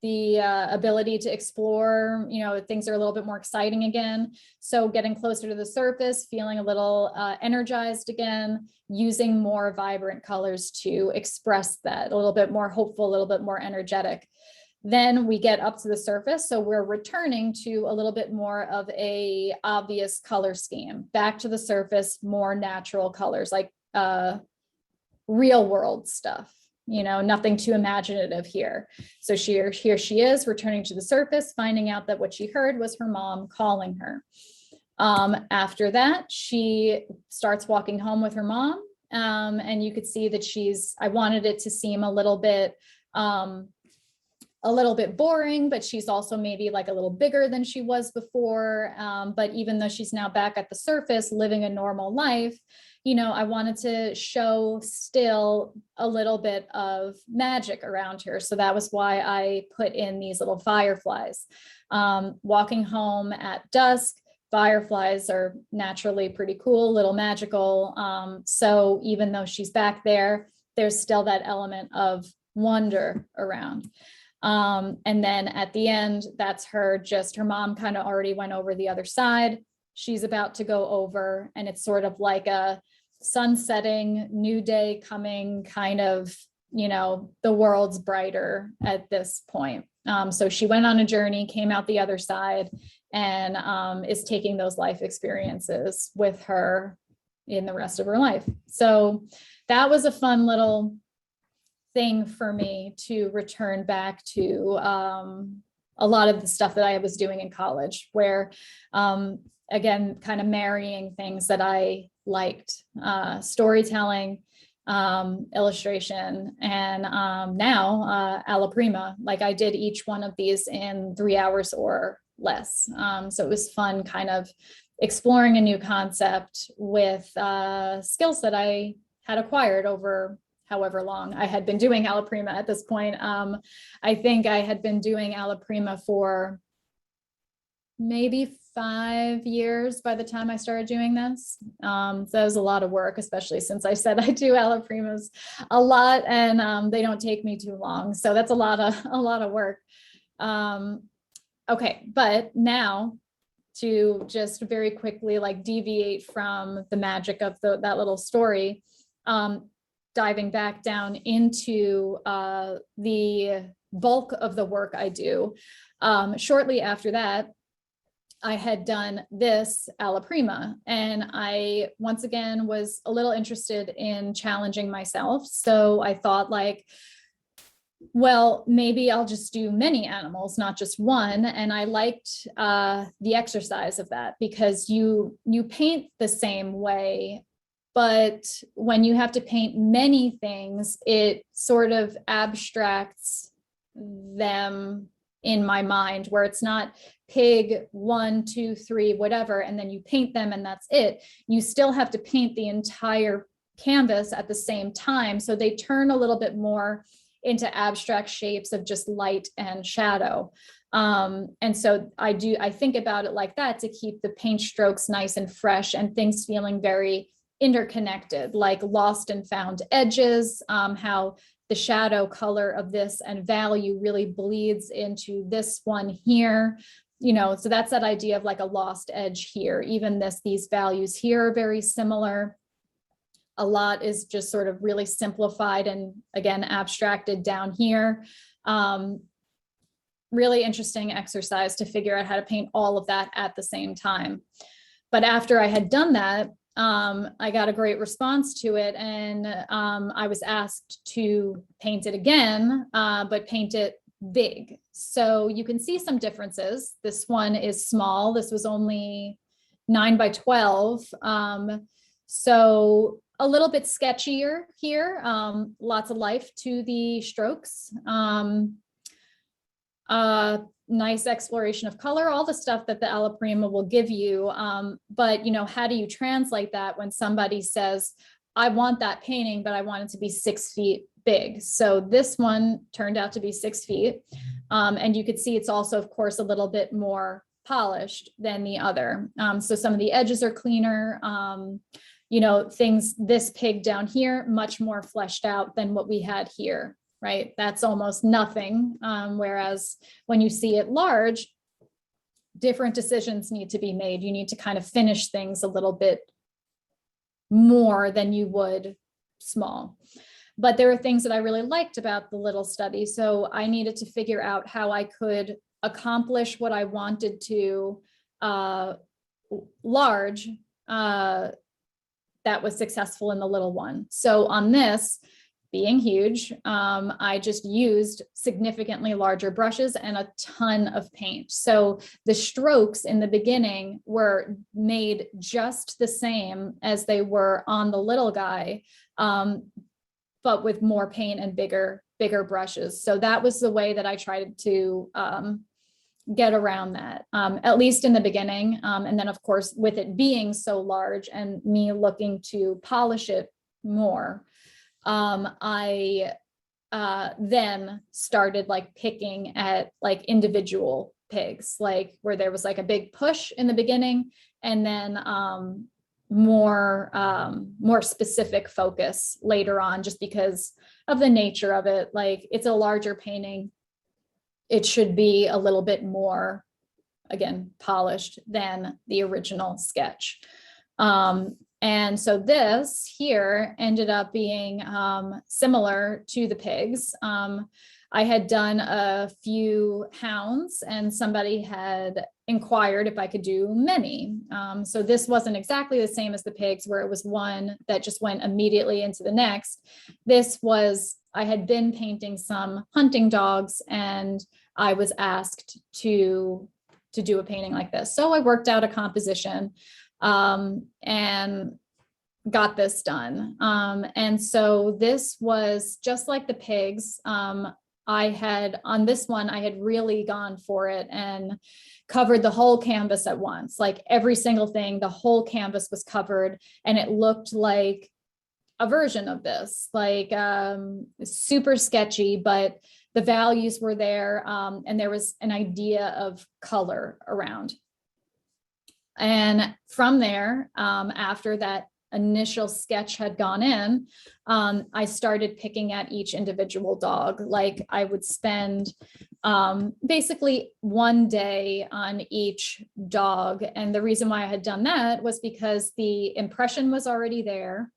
ability to explore, things are a little bit more exciting again. So getting closer to the surface, feeling a little energized again, using more vibrant colors to express that, a little bit more hopeful, a little bit more energetic. Then we get up to the surface. So we're returning to a little bit more of a obvious color scheme, back to the surface, more natural colors, like real world stuff. nothing too imaginative here. So here she is returning to the surface, finding out that what she heard was her mom calling her. After that, she starts walking home with her mom. And you could see that I wanted it to seem a little bit boring, but she's also maybe like a little bigger than she was before. But even though she's now back at the surface living a normal life, I wanted to show still a little bit of magic around her. So that was why I put in these little fireflies. Walking home at dusk, fireflies are naturally pretty cool, little magical. So even though she's back there, there's still that element of wonder around. And then at the end, that's her mom kind of already went over the other side. She's about to go over, and it's sort of like a sun setting, new day coming, kind of, the world's brighter at this point. So she went on a journey, came out the other side, and is taking those life experiences with her in the rest of her life. So that was a fun little thing for me to return back to a lot of the stuff that I was doing in college, where again, kind of marrying things that I liked, storytelling, illustration, and now Alla Prima. Like I did each one of these in 3 hours or less. So it was fun kind of exploring a new concept with skills that I had acquired over however long I had been doing Alla Prima at this point. I think I had been doing Alla Prima for maybe 5 years by the time I started doing this. So that was a lot of work, especially since I said I do Alla Primas a lot, and they don't take me too long. So that's a lot of work. Okay, but now to just very quickly like deviate from the magic of that little story, diving back down into the bulk of the work I do. Shortly after that, I had done this Alla Prima, and I once again was a little interested in challenging myself. So I thought like, well, maybe I'll just do many animals, not just one. And I liked the exercise of that, because you paint the same way, but when you have to paint many things, it sort of abstracts them in my mind, where it's not pig 1, 2, 3, whatever, and then you paint them and that's it. You still have to paint the entire canvas at the same time. So they turn a little bit more into abstract shapes of just light and shadow. And so I think about it like that to keep the paint strokes nice and fresh and things feeling very interconnected, like lost and found edges, how the shadow color of this and value really bleeds into this one here. So that's that idea of like a lost edge here. Even these values here are very similar. A lot is just sort of really simplified and again, abstracted down here. Really interesting exercise to figure out how to paint all of that at the same time. But after I had done that, I got a great response to it, and I was asked to paint it again, but paint it big. So you can see some differences. This one is small. This was only 9 by 12. So a little bit sketchier here. Lots of life to the strokes. Nice exploration of color, all the stuff that the Alla Prima will give you. But how do you translate that when somebody says, I want that painting, but I want it to be 6 feet big? So this one turned out to be 6 feet. And you could see it's also, of course, a little bit more polished than the other. So some of the edges are cleaner. This pig down here, much more fleshed out than what we had here. Right? That's almost nothing. Whereas when you see it large, different decisions need to be made. You need to kind of finish things a little bit more than you would small. But there are things that I really liked about the little study. So I needed to figure out how I could accomplish what I wanted to large that was successful in the little one. So on this, being huge, I just used significantly larger brushes and a ton of paint. So the strokes in the beginning were made just the same as they were on the little guy, but with more paint and bigger brushes. So that was the way that I tried to get around that, at least in the beginning. And then of course, with it being so large and me looking to polish it more, I then started like picking at like individual pigs, like where there was like a big push in the beginning, and then more specific focus later on, just because of the nature of it. Like it's a larger painting, it should be a little bit more, again, polished than the original sketch. And so this here ended up being similar to the pigs. I had done a few hounds and somebody had inquired if I could do many. So this wasn't exactly the same as the pigs, where it was one that just went immediately into the next. This was, I had been painting some hunting dogs and I was asked to do a painting like this. So I worked out a composition and got this done. And so this was just like the pigs. I had, on this one, I had really gone for it and covered the whole canvas at once, like every single thing, the whole canvas was covered, and it looked like a version of this, like super sketchy, but the values were there, and there was an idea of color around. And from there, after that initial sketch had gone in, I started picking at each individual dog. Like I would spend basically one day on each dog. And the reason why I had done that was because the impression was already there.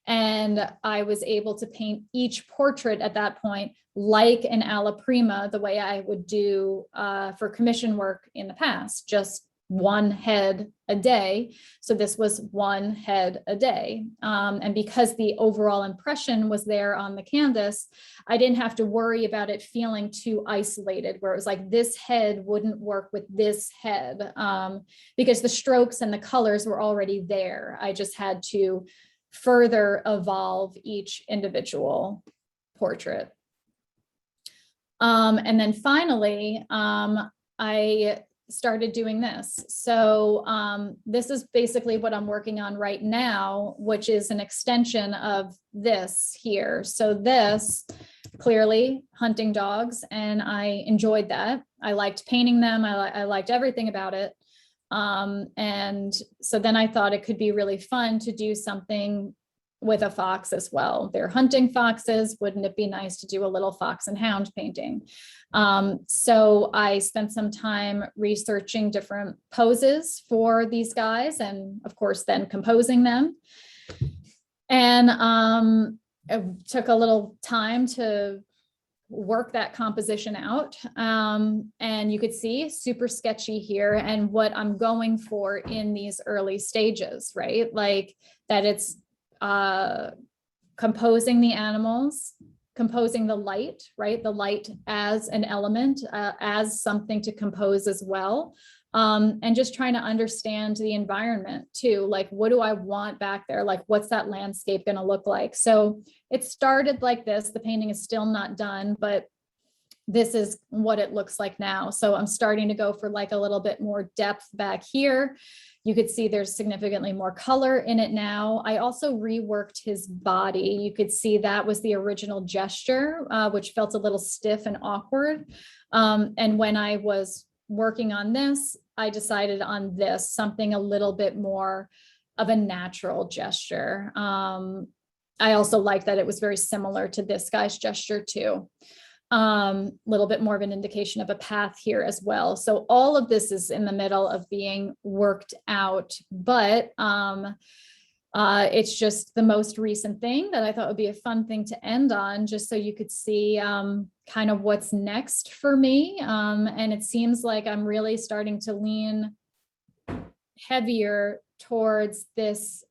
And I was able to paint each portrait at that point like an Alla Prima, the way I would do for commission work in the past, just one head a day. So this was one head a day. And because the overall impression was there on the canvas, I didn't have to worry about it feeling too isolated, where it was like this head wouldn't work with this head, because the strokes and the colors were already there. I just had to further evolve each individual portrait. And then finally, I started doing this. So this is basically what I'm working on right now, which is an extension of this here. So this, clearly hunting dogs, and I enjoyed that. I liked painting them. I liked everything about it. And so then I thought it could be really fun to do something with a fox as well. They're hunting foxes. Wouldn't it be nice to do a little fox and hound painting? So I spent some time researching different poses for these guys, and of course then composing them. And it took a little time to work that composition out. And you could see super sketchy here, and what I'm going for in these early stages, right? Like that it's composing the animals, composing the light, right? The light as an element, as something to compose as well. And just trying to understand the environment too. Like, what do I want back there? Like, what's that landscape going to look like? So it started like this. The painting is still not done, but this is what it looks like now. So I'm starting to go for like a little bit more depth back here. You could see there's significantly more color in it now. I also reworked his body. You could see that was the original gesture, which felt a little stiff and awkward. And when I was working on this, I decided on this, something a little bit more of a natural gesture. I also like that it was very similar to this guy's gesture too. Little bit more of an indication of a path here as well. So all of this is in the middle of being worked out, but it's just the most recent thing that I thought would be a fun thing to end on, just so you could see kind of what's next for me. And it seems like I'm really starting to lean heavier towards this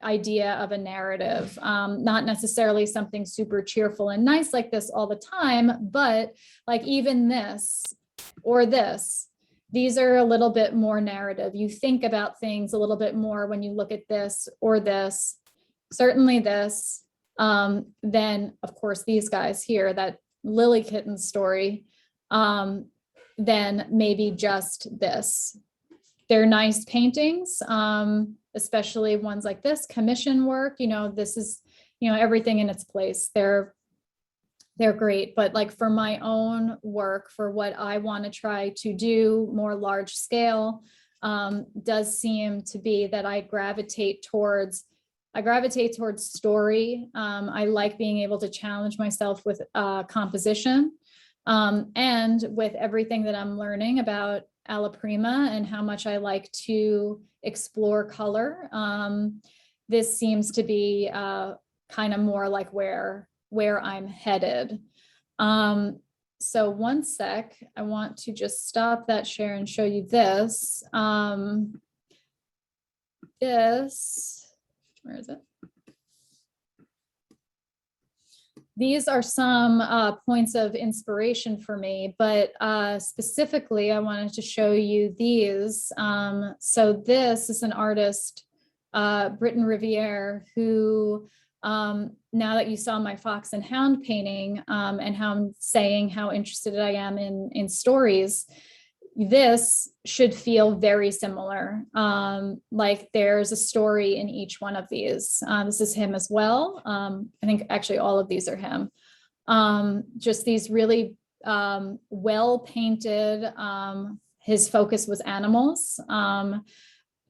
idea of a narrative, not necessarily something super cheerful and nice like this all the time, but like even this or this, these are a little bit more narrative. You think about things a little bit more when you look at this or this, certainly this, then of course these guys here, that Lily Kitten story, then maybe just this. They're nice paintings, especially ones like this, commission work, this is, everything in its place. They're great, but like for my own work, for what I want to try to do more large scale, does seem to be that I gravitate towards story. I like being able to challenge myself with composition, and with everything that I'm learning about Alla Prima and how much I like to explore color. This seems to be kind of more like where I'm headed. So one sec, I want to just stop that share and show you this. Where is it? These are some points of inspiration for me, but specifically I wanted to show you these. So this is an artist, Britton Riviere, who now that you saw my Fox and Hound painting, and how I'm saying how interested I am in stories, this should feel very similar. Like there's a story in each one of these. This is him as well. I think actually all of these are him. Just these really well painted, his focus was animals,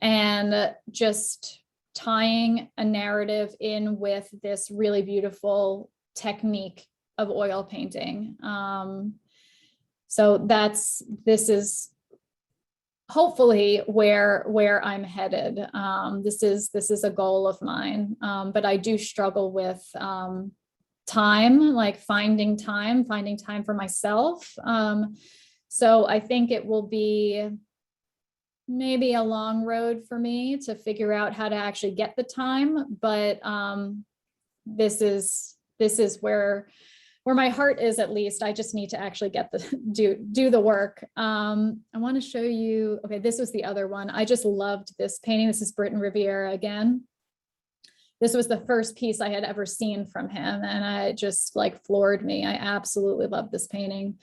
and just tying a narrative in with this really beautiful technique of oil painting. So this is hopefully where I'm headed. This is a goal of mine, but I do struggle with time, like finding time for myself. So I think it will be maybe a long road for me to figure out how to actually get the time, but this is where my heart is, at least. I just need to actually get do the work. I want to show you, okay, this was the other one. I just loved this painting. This is Britton Riviere again. This was the first piece I had ever seen from him, and it just like floored me. I absolutely love this painting.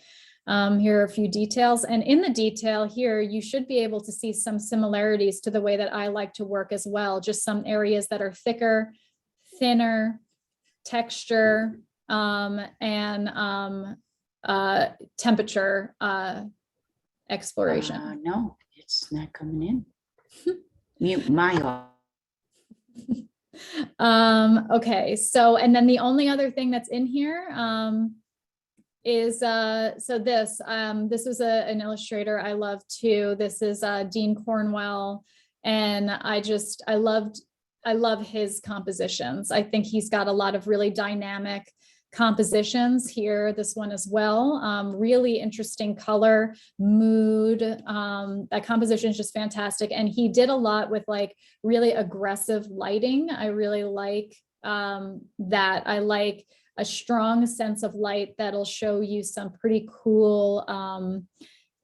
Here are a few details, and in the detail here, you should be able to see some similarities to the way that I like to work as well. Just some areas that are thicker, thinner, texture, and temperature exploration. No, it's not coming in. Mute my. Okay, so, and then the only other thing that's in here is so this was an illustrator I love too. This is Dean Cornwell, and I love his compositions. I think he's got a lot of really dynamic compositions here, this one as well. Really interesting color, mood. That composition is just fantastic. And he did a lot with like really aggressive lighting. I really like that. I like a strong sense of light that'll show you some pretty cool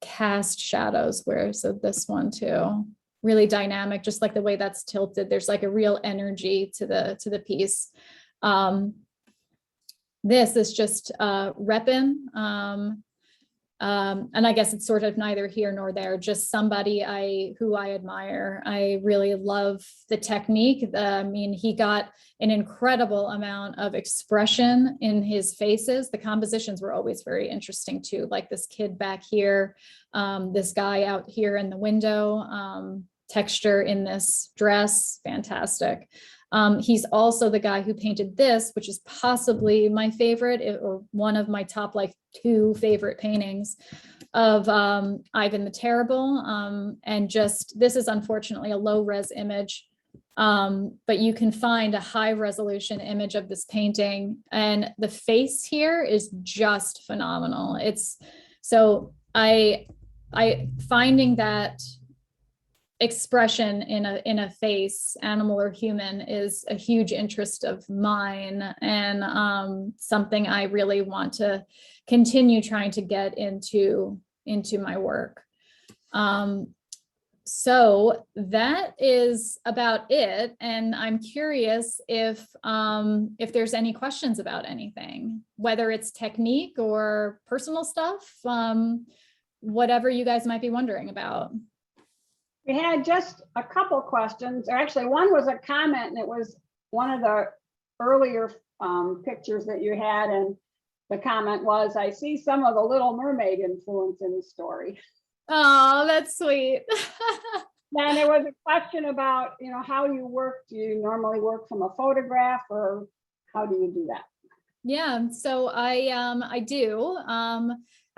cast shadows so this one too, really dynamic, just like the way that's tilted. There's like a real energy to the piece. This is just reppin', and I guess it's sort of neither here nor there, just somebody who I admire. I really love the technique. I mean, he got an incredible amount of expression in his faces. The compositions were always very interesting too, like this kid back here, this guy out here in the window, texture in this dress, fantastic. He's also the guy who painted this, which is possibly my favorite, or one of my top like 2 favorite paintings of Ivan the Terrible. And just, this is unfortunately a low res image, but you can find a high resolution image of this painting, and the face here is just phenomenal. It's so I finding that expression in a face, animal or human, is a huge interest of mine, and something I really want to continue trying to get into my work. So that is about it. And I'm curious if there's any questions about anything, whether it's technique or personal stuff, whatever you guys might be wondering about. We had just a couple questions, or actually one was a comment, and it was one of the earlier pictures that you had. And the comment was, I see some of the Little Mermaid influence in the story. Oh, that's sweet. Then there was a question about, how you work. Do you normally work from a photograph, or how do you do that? Yeah, so I do.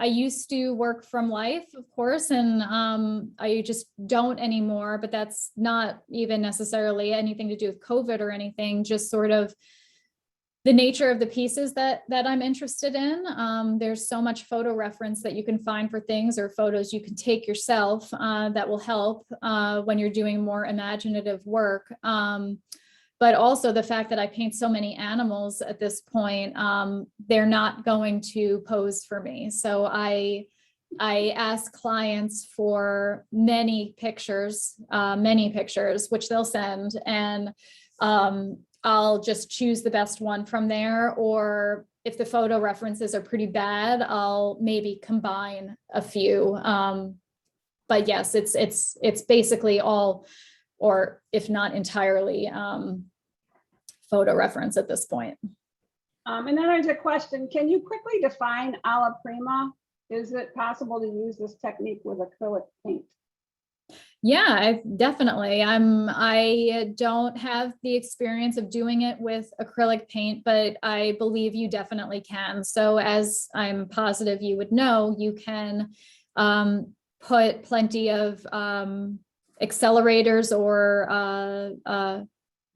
I used to work from life, of course, and I just don't anymore, but that's not even necessarily anything to do with COVID or anything, just sort of the nature of the pieces that I'm interested in. There's so much photo reference that you can find for things, or photos you can take yourself that will help when you're doing more imaginative work. But also the fact that I paint so many animals at this point, they're not going to pose for me. So I ask clients for many pictures, which they'll send, and I'll just choose the best one from there. Or if the photo references are pretty bad, I'll maybe combine a few. But yes, it's basically all, or if not entirely, photo reference at this point. And then there's a question, can you quickly define Alla Prima? Is it possible to use this technique with acrylic paint? Yeah, definitely. I don't have the experience of doing it with acrylic paint, but I believe you definitely can. So as I'm positive you would know, you can put plenty of accelerators or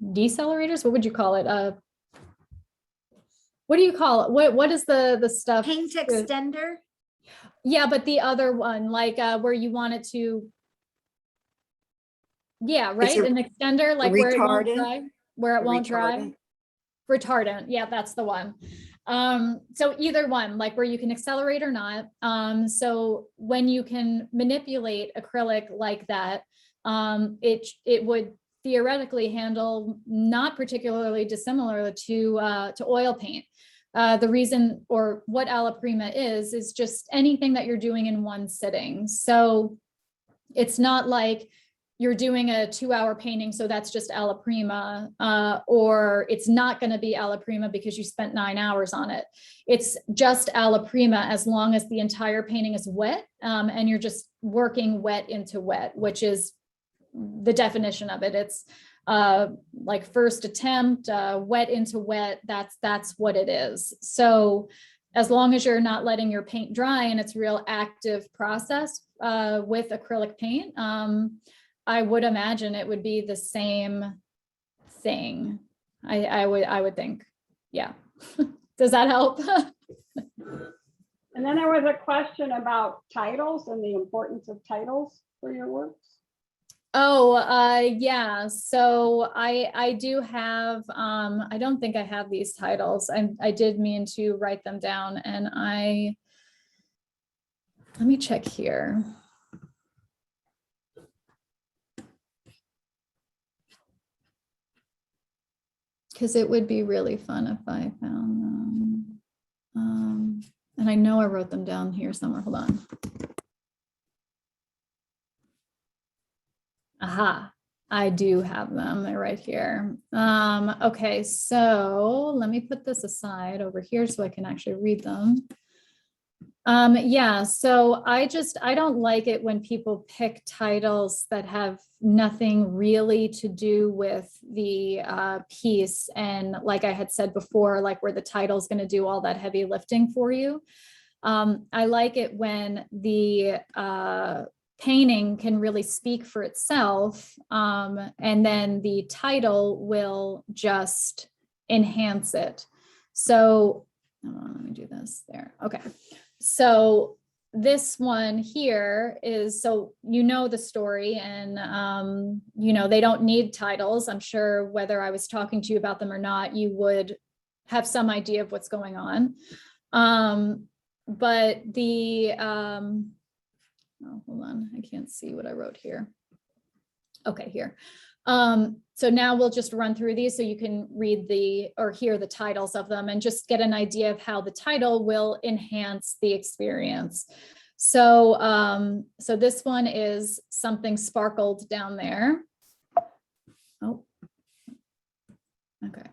decelerators. What would you call it? What do you call it? What is the stuff? Paint extender. Yeah, but the other one, like where you want it to. Yeah, right. An extender, like where it won't dry. Where it won't dry. Retardant. Yeah, that's the one. So either one, like where you can accelerate or not. So when you can manipulate acrylic like that, it would theoretically handle not particularly dissimilar to oil paint. The reason, or what Alla Prima is just anything that you're doing in one sitting. So it's not like you're doing a 2-hour painting, so that's just Alla Prima, or it's not going to be Alla Prima because you spent 9 hours on it. It's just Alla Prima as long as the entire painting is wet, and you're just working wet into wet, which is the definition of it. It's like first attempt, wet into wet. That's what it is. So as long as you're not letting your paint dry and it's a real active process with acrylic paint, I would imagine it would be the same thing. I would think. Yeah. Does that help? And then there was a question about titles and the importance of titles for your works. Oh, yeah. So I do have, I don't think I have these titles. I did mean to write them down, and let me check here. Because it would be really fun if I found them. And I know I wrote them down here somewhere. Hold on. Aha, I do have them. They're right here. Okay, so let me put this aside over here so I can actually read them. Yeah, so I don't like it when people pick titles that have nothing really to do with the piece. And like I had said before, like where the title is going to do all that heavy lifting for you. I like it when the painting can really speak for itself, and then the title will just enhance it. So let me do this there. Okay. So this one here is, so you know the story, and you know, they don't need titles. I'm sure whether I was talking to you about them or not, you would have some idea of what's going on. But the oh, hold on, I can't see what I wrote here. Okay, here. So now we'll just run through these so you can read or hear the titles of them and just get an idea of how the title will enhance the experience. So, so this one is Something Sparkled Down There. Oh, okay.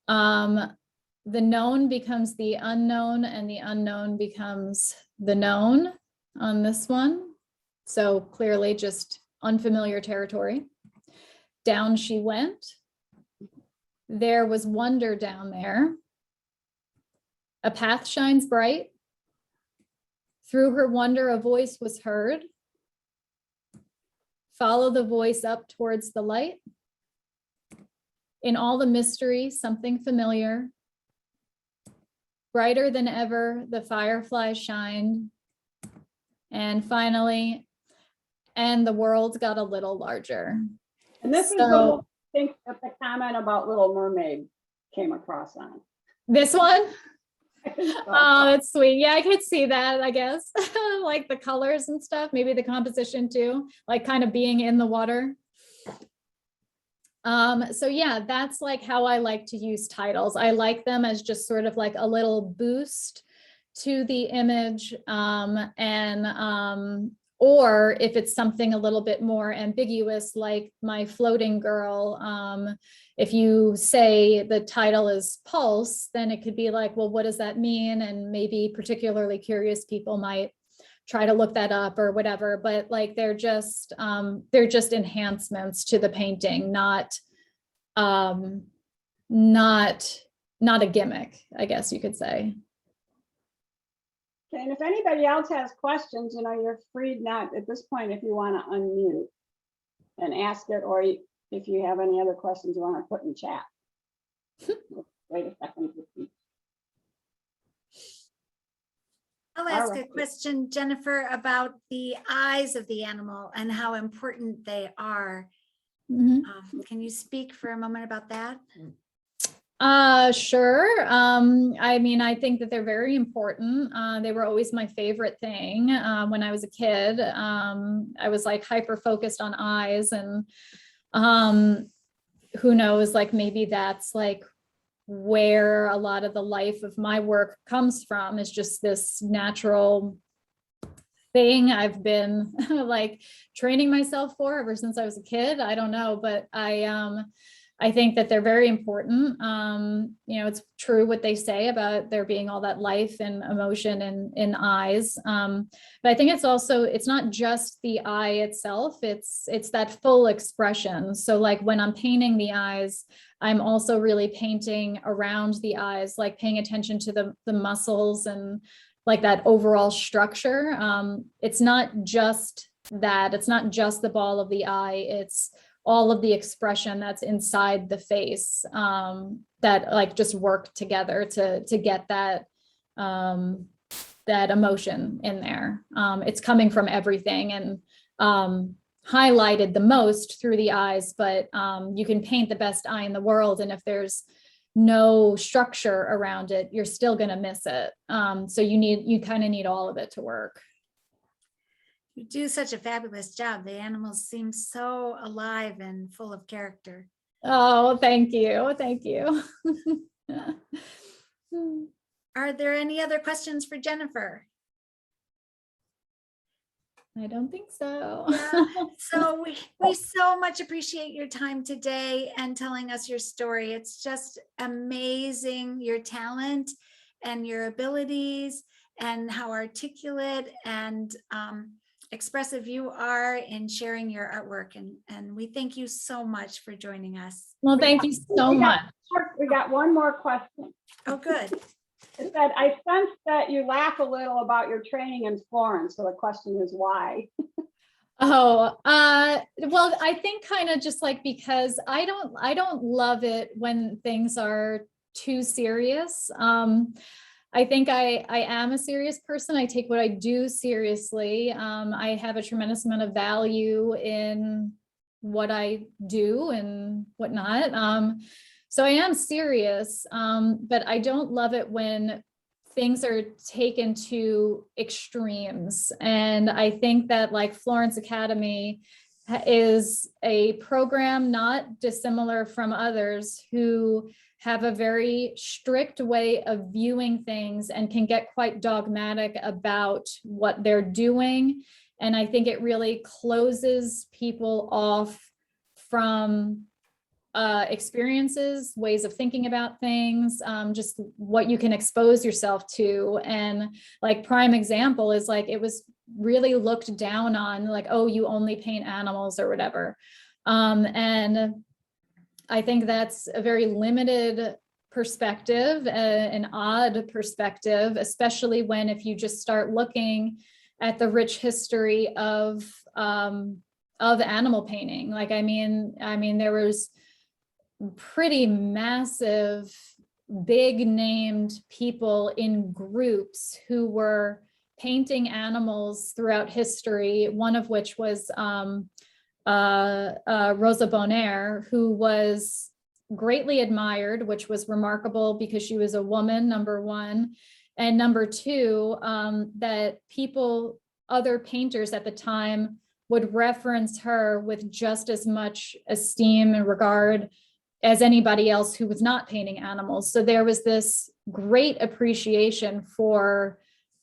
The known becomes the unknown, and the unknown becomes the known on this one. So clearly just unfamiliar territory. Down she went. There was wonder down there. A path shines bright. Through her wonder, a voice was heard. Follow the voice up towards the light. In all the mystery, something familiar. Brighter than ever, the fireflies shined. And finally, and the world got a little larger. And this is the little thing that the comment about Little Mermaid came across on. This one? Oh, that's sweet. Yeah, I could see that, I guess. Like the colors and stuff, maybe the composition too, like kind of being in the water. So yeah, that's like how I like to use titles. I like them as just sort of like a little boost to the image, or if it's something a little bit more ambiguous, like my floating girl, if you say the title is Pulse, then it could be like, well, what does that mean? And maybe particularly curious people might try to look that up or whatever, but like they're just enhancements to the painting, not a gimmick, I guess you could say. Okay, and if anybody else has questions, you know, you're free not at this point if you want to unmute and ask it, or if you have any other questions you want to put in chat. Wait a second. I'll ask a right. question, Jennifer, about the eyes of the animal and how important they are. Mhm. Can you speak for a moment about that? Sure. I mean, I think that they're very important. They were always my favorite thing. When I was a kid, I was like hyper focused on eyes, and who knows, like maybe that's like where a lot of the life of my work comes from, is just this natural thing I've been like training myself for ever since I was a kid. I don't know, but I think that they're very important. You know, it's true what they say about there being all that life and emotion in eyes. But I think it's also, it's not just the eye itself, it's that full expression. So like when I'm painting the eyes, I'm also really painting around the eyes, like paying attention to the muscles and like that overall structure. It's not just that, it's not just the ball of the eye, it's all of the expression that's inside the face, that like just work together to get that that emotion in there. It's coming from everything, and highlighted the most through the eyes, but you can paint the best eye in the world, and if there's no structure around it, you're still going to miss it. So you kind of need all of it to work. You do such a fabulous job. The animals seem so alive and full of character. Oh, thank you. Thank you. Are there any other questions for Jennifer? I don't think so. Yeah. So we so much appreciate your time today and telling us your story. It's just amazing, your talent and your abilities and how articulate and expressive you are in sharing your artwork. And we thank you so much for joining us. Well, thank you so much. We got one more question. Oh, good. It said, I sense that you laugh a little about your training in Florence. So the question is why? Oh, well, I think kind of just like, because I don't love it when things are too serious. I think I am a serious person. I take what I do seriously. I have a tremendous amount of value in what I do and whatnot. So I am serious, but I don't love it when things are taken to extremes. And I think that like Florence Academy is a program not dissimilar from others who have a very strict way of viewing things and can get quite dogmatic about what they're doing. And I think it really closes people off from experiences, ways of thinking about things, just what you can expose yourself to. And like prime example is like, it was really looked down on, like, oh, you only paint animals or whatever. And I think that's a very limited perspective, an odd perspective, especially when if you just start looking at the rich history of animal painting. Like, I mean, there was pretty massive, big named people in groups who were painting animals throughout history, one of which was Rosa Bonheur, who was greatly admired, which was remarkable because she was a woman, number one. And number two, that people, other painters at the time would reference her with just as much esteem and regard as anybody else who was not painting animals. So there was this great appreciation for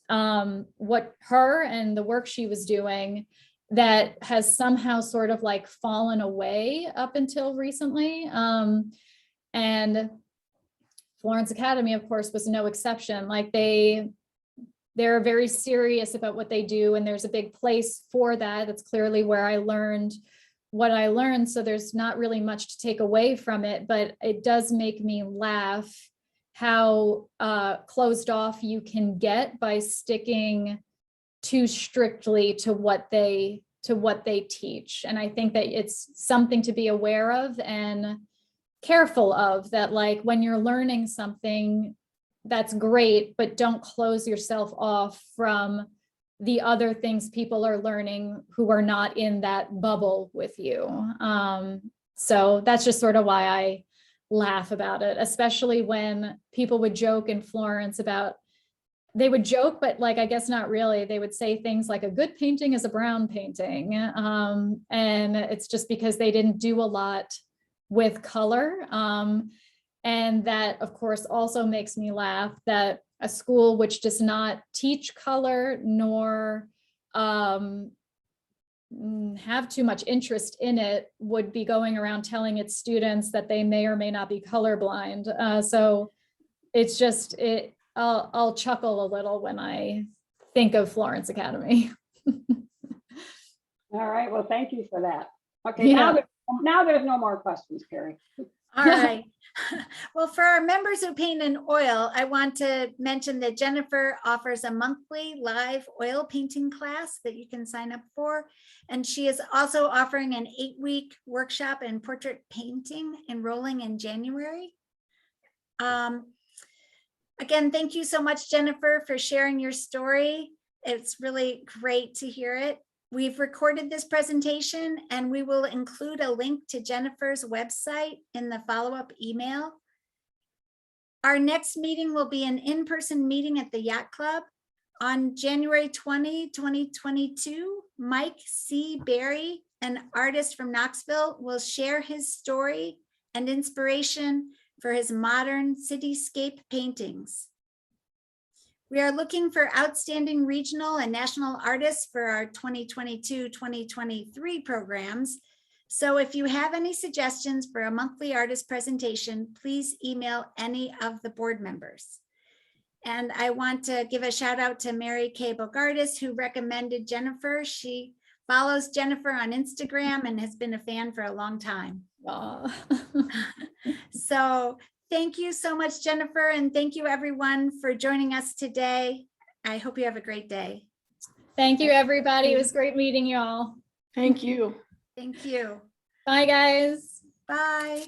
what her and the work she was doing that has somehow sort of like fallen away up until recently. And Florence Academy, of course, was no exception. Like they're very serious about what they do, and there's a big place for that. That's clearly where I learned what I learned. So there's not really much to take away from it, but it does make me laugh how closed off you can get by sticking too strictly to what they teach. And I think that it's something to be aware of and careful of, that like when you're learning something, that's great, but don't close yourself off from the other things people are learning who are not in that bubble with you. So that's just sort of why I laugh about it, especially when people would joke in Florence about, they would joke, but like, I guess not really. They would say things like a good painting is a brown painting. And it's just because they didn't do a lot with color. And that, of course, also makes me laugh that a school which does not teach color nor have too much interest in it would be going around telling its students that they may or may not be colorblind. So it's just, I'll chuckle a little when I think of Florence Academy. All right, well, thank you for that. Okay, Yeah. now there's no more questions, Carrie. All right. Well, for our members who paint in oil, I want to mention that Jennifer offers a monthly live oil painting class that you can sign up for. And she is also offering an 8-week workshop in portrait painting enrolling in January. Again, thank you so much, Jennifer, for sharing your story. It's really great to hear it. We've recorded this presentation and we will include a link to Jennifer's website in the follow-up email. Our next meeting will be an in-person meeting at the Yacht Club on January 20, 2022. Mike C. Berry, an artist from Knoxville, will share his story and inspiration for his modern cityscape paintings. We are looking for outstanding regional and national artists for our 2022-2023 programs. So if you have any suggestions for a monthly artist presentation, please email any of the board members. And I want to give a shout out to Mary Kay Bogardis, who recommended Jennifer. She follows Jennifer on Instagram and has been a fan for a long time. So thank you so much, Jennifer, and thank you everyone for joining us today. I hope you have a great day. Thank you, everybody. It was great meeting you all. Thank you. Thank you. Bye, guys. Bye.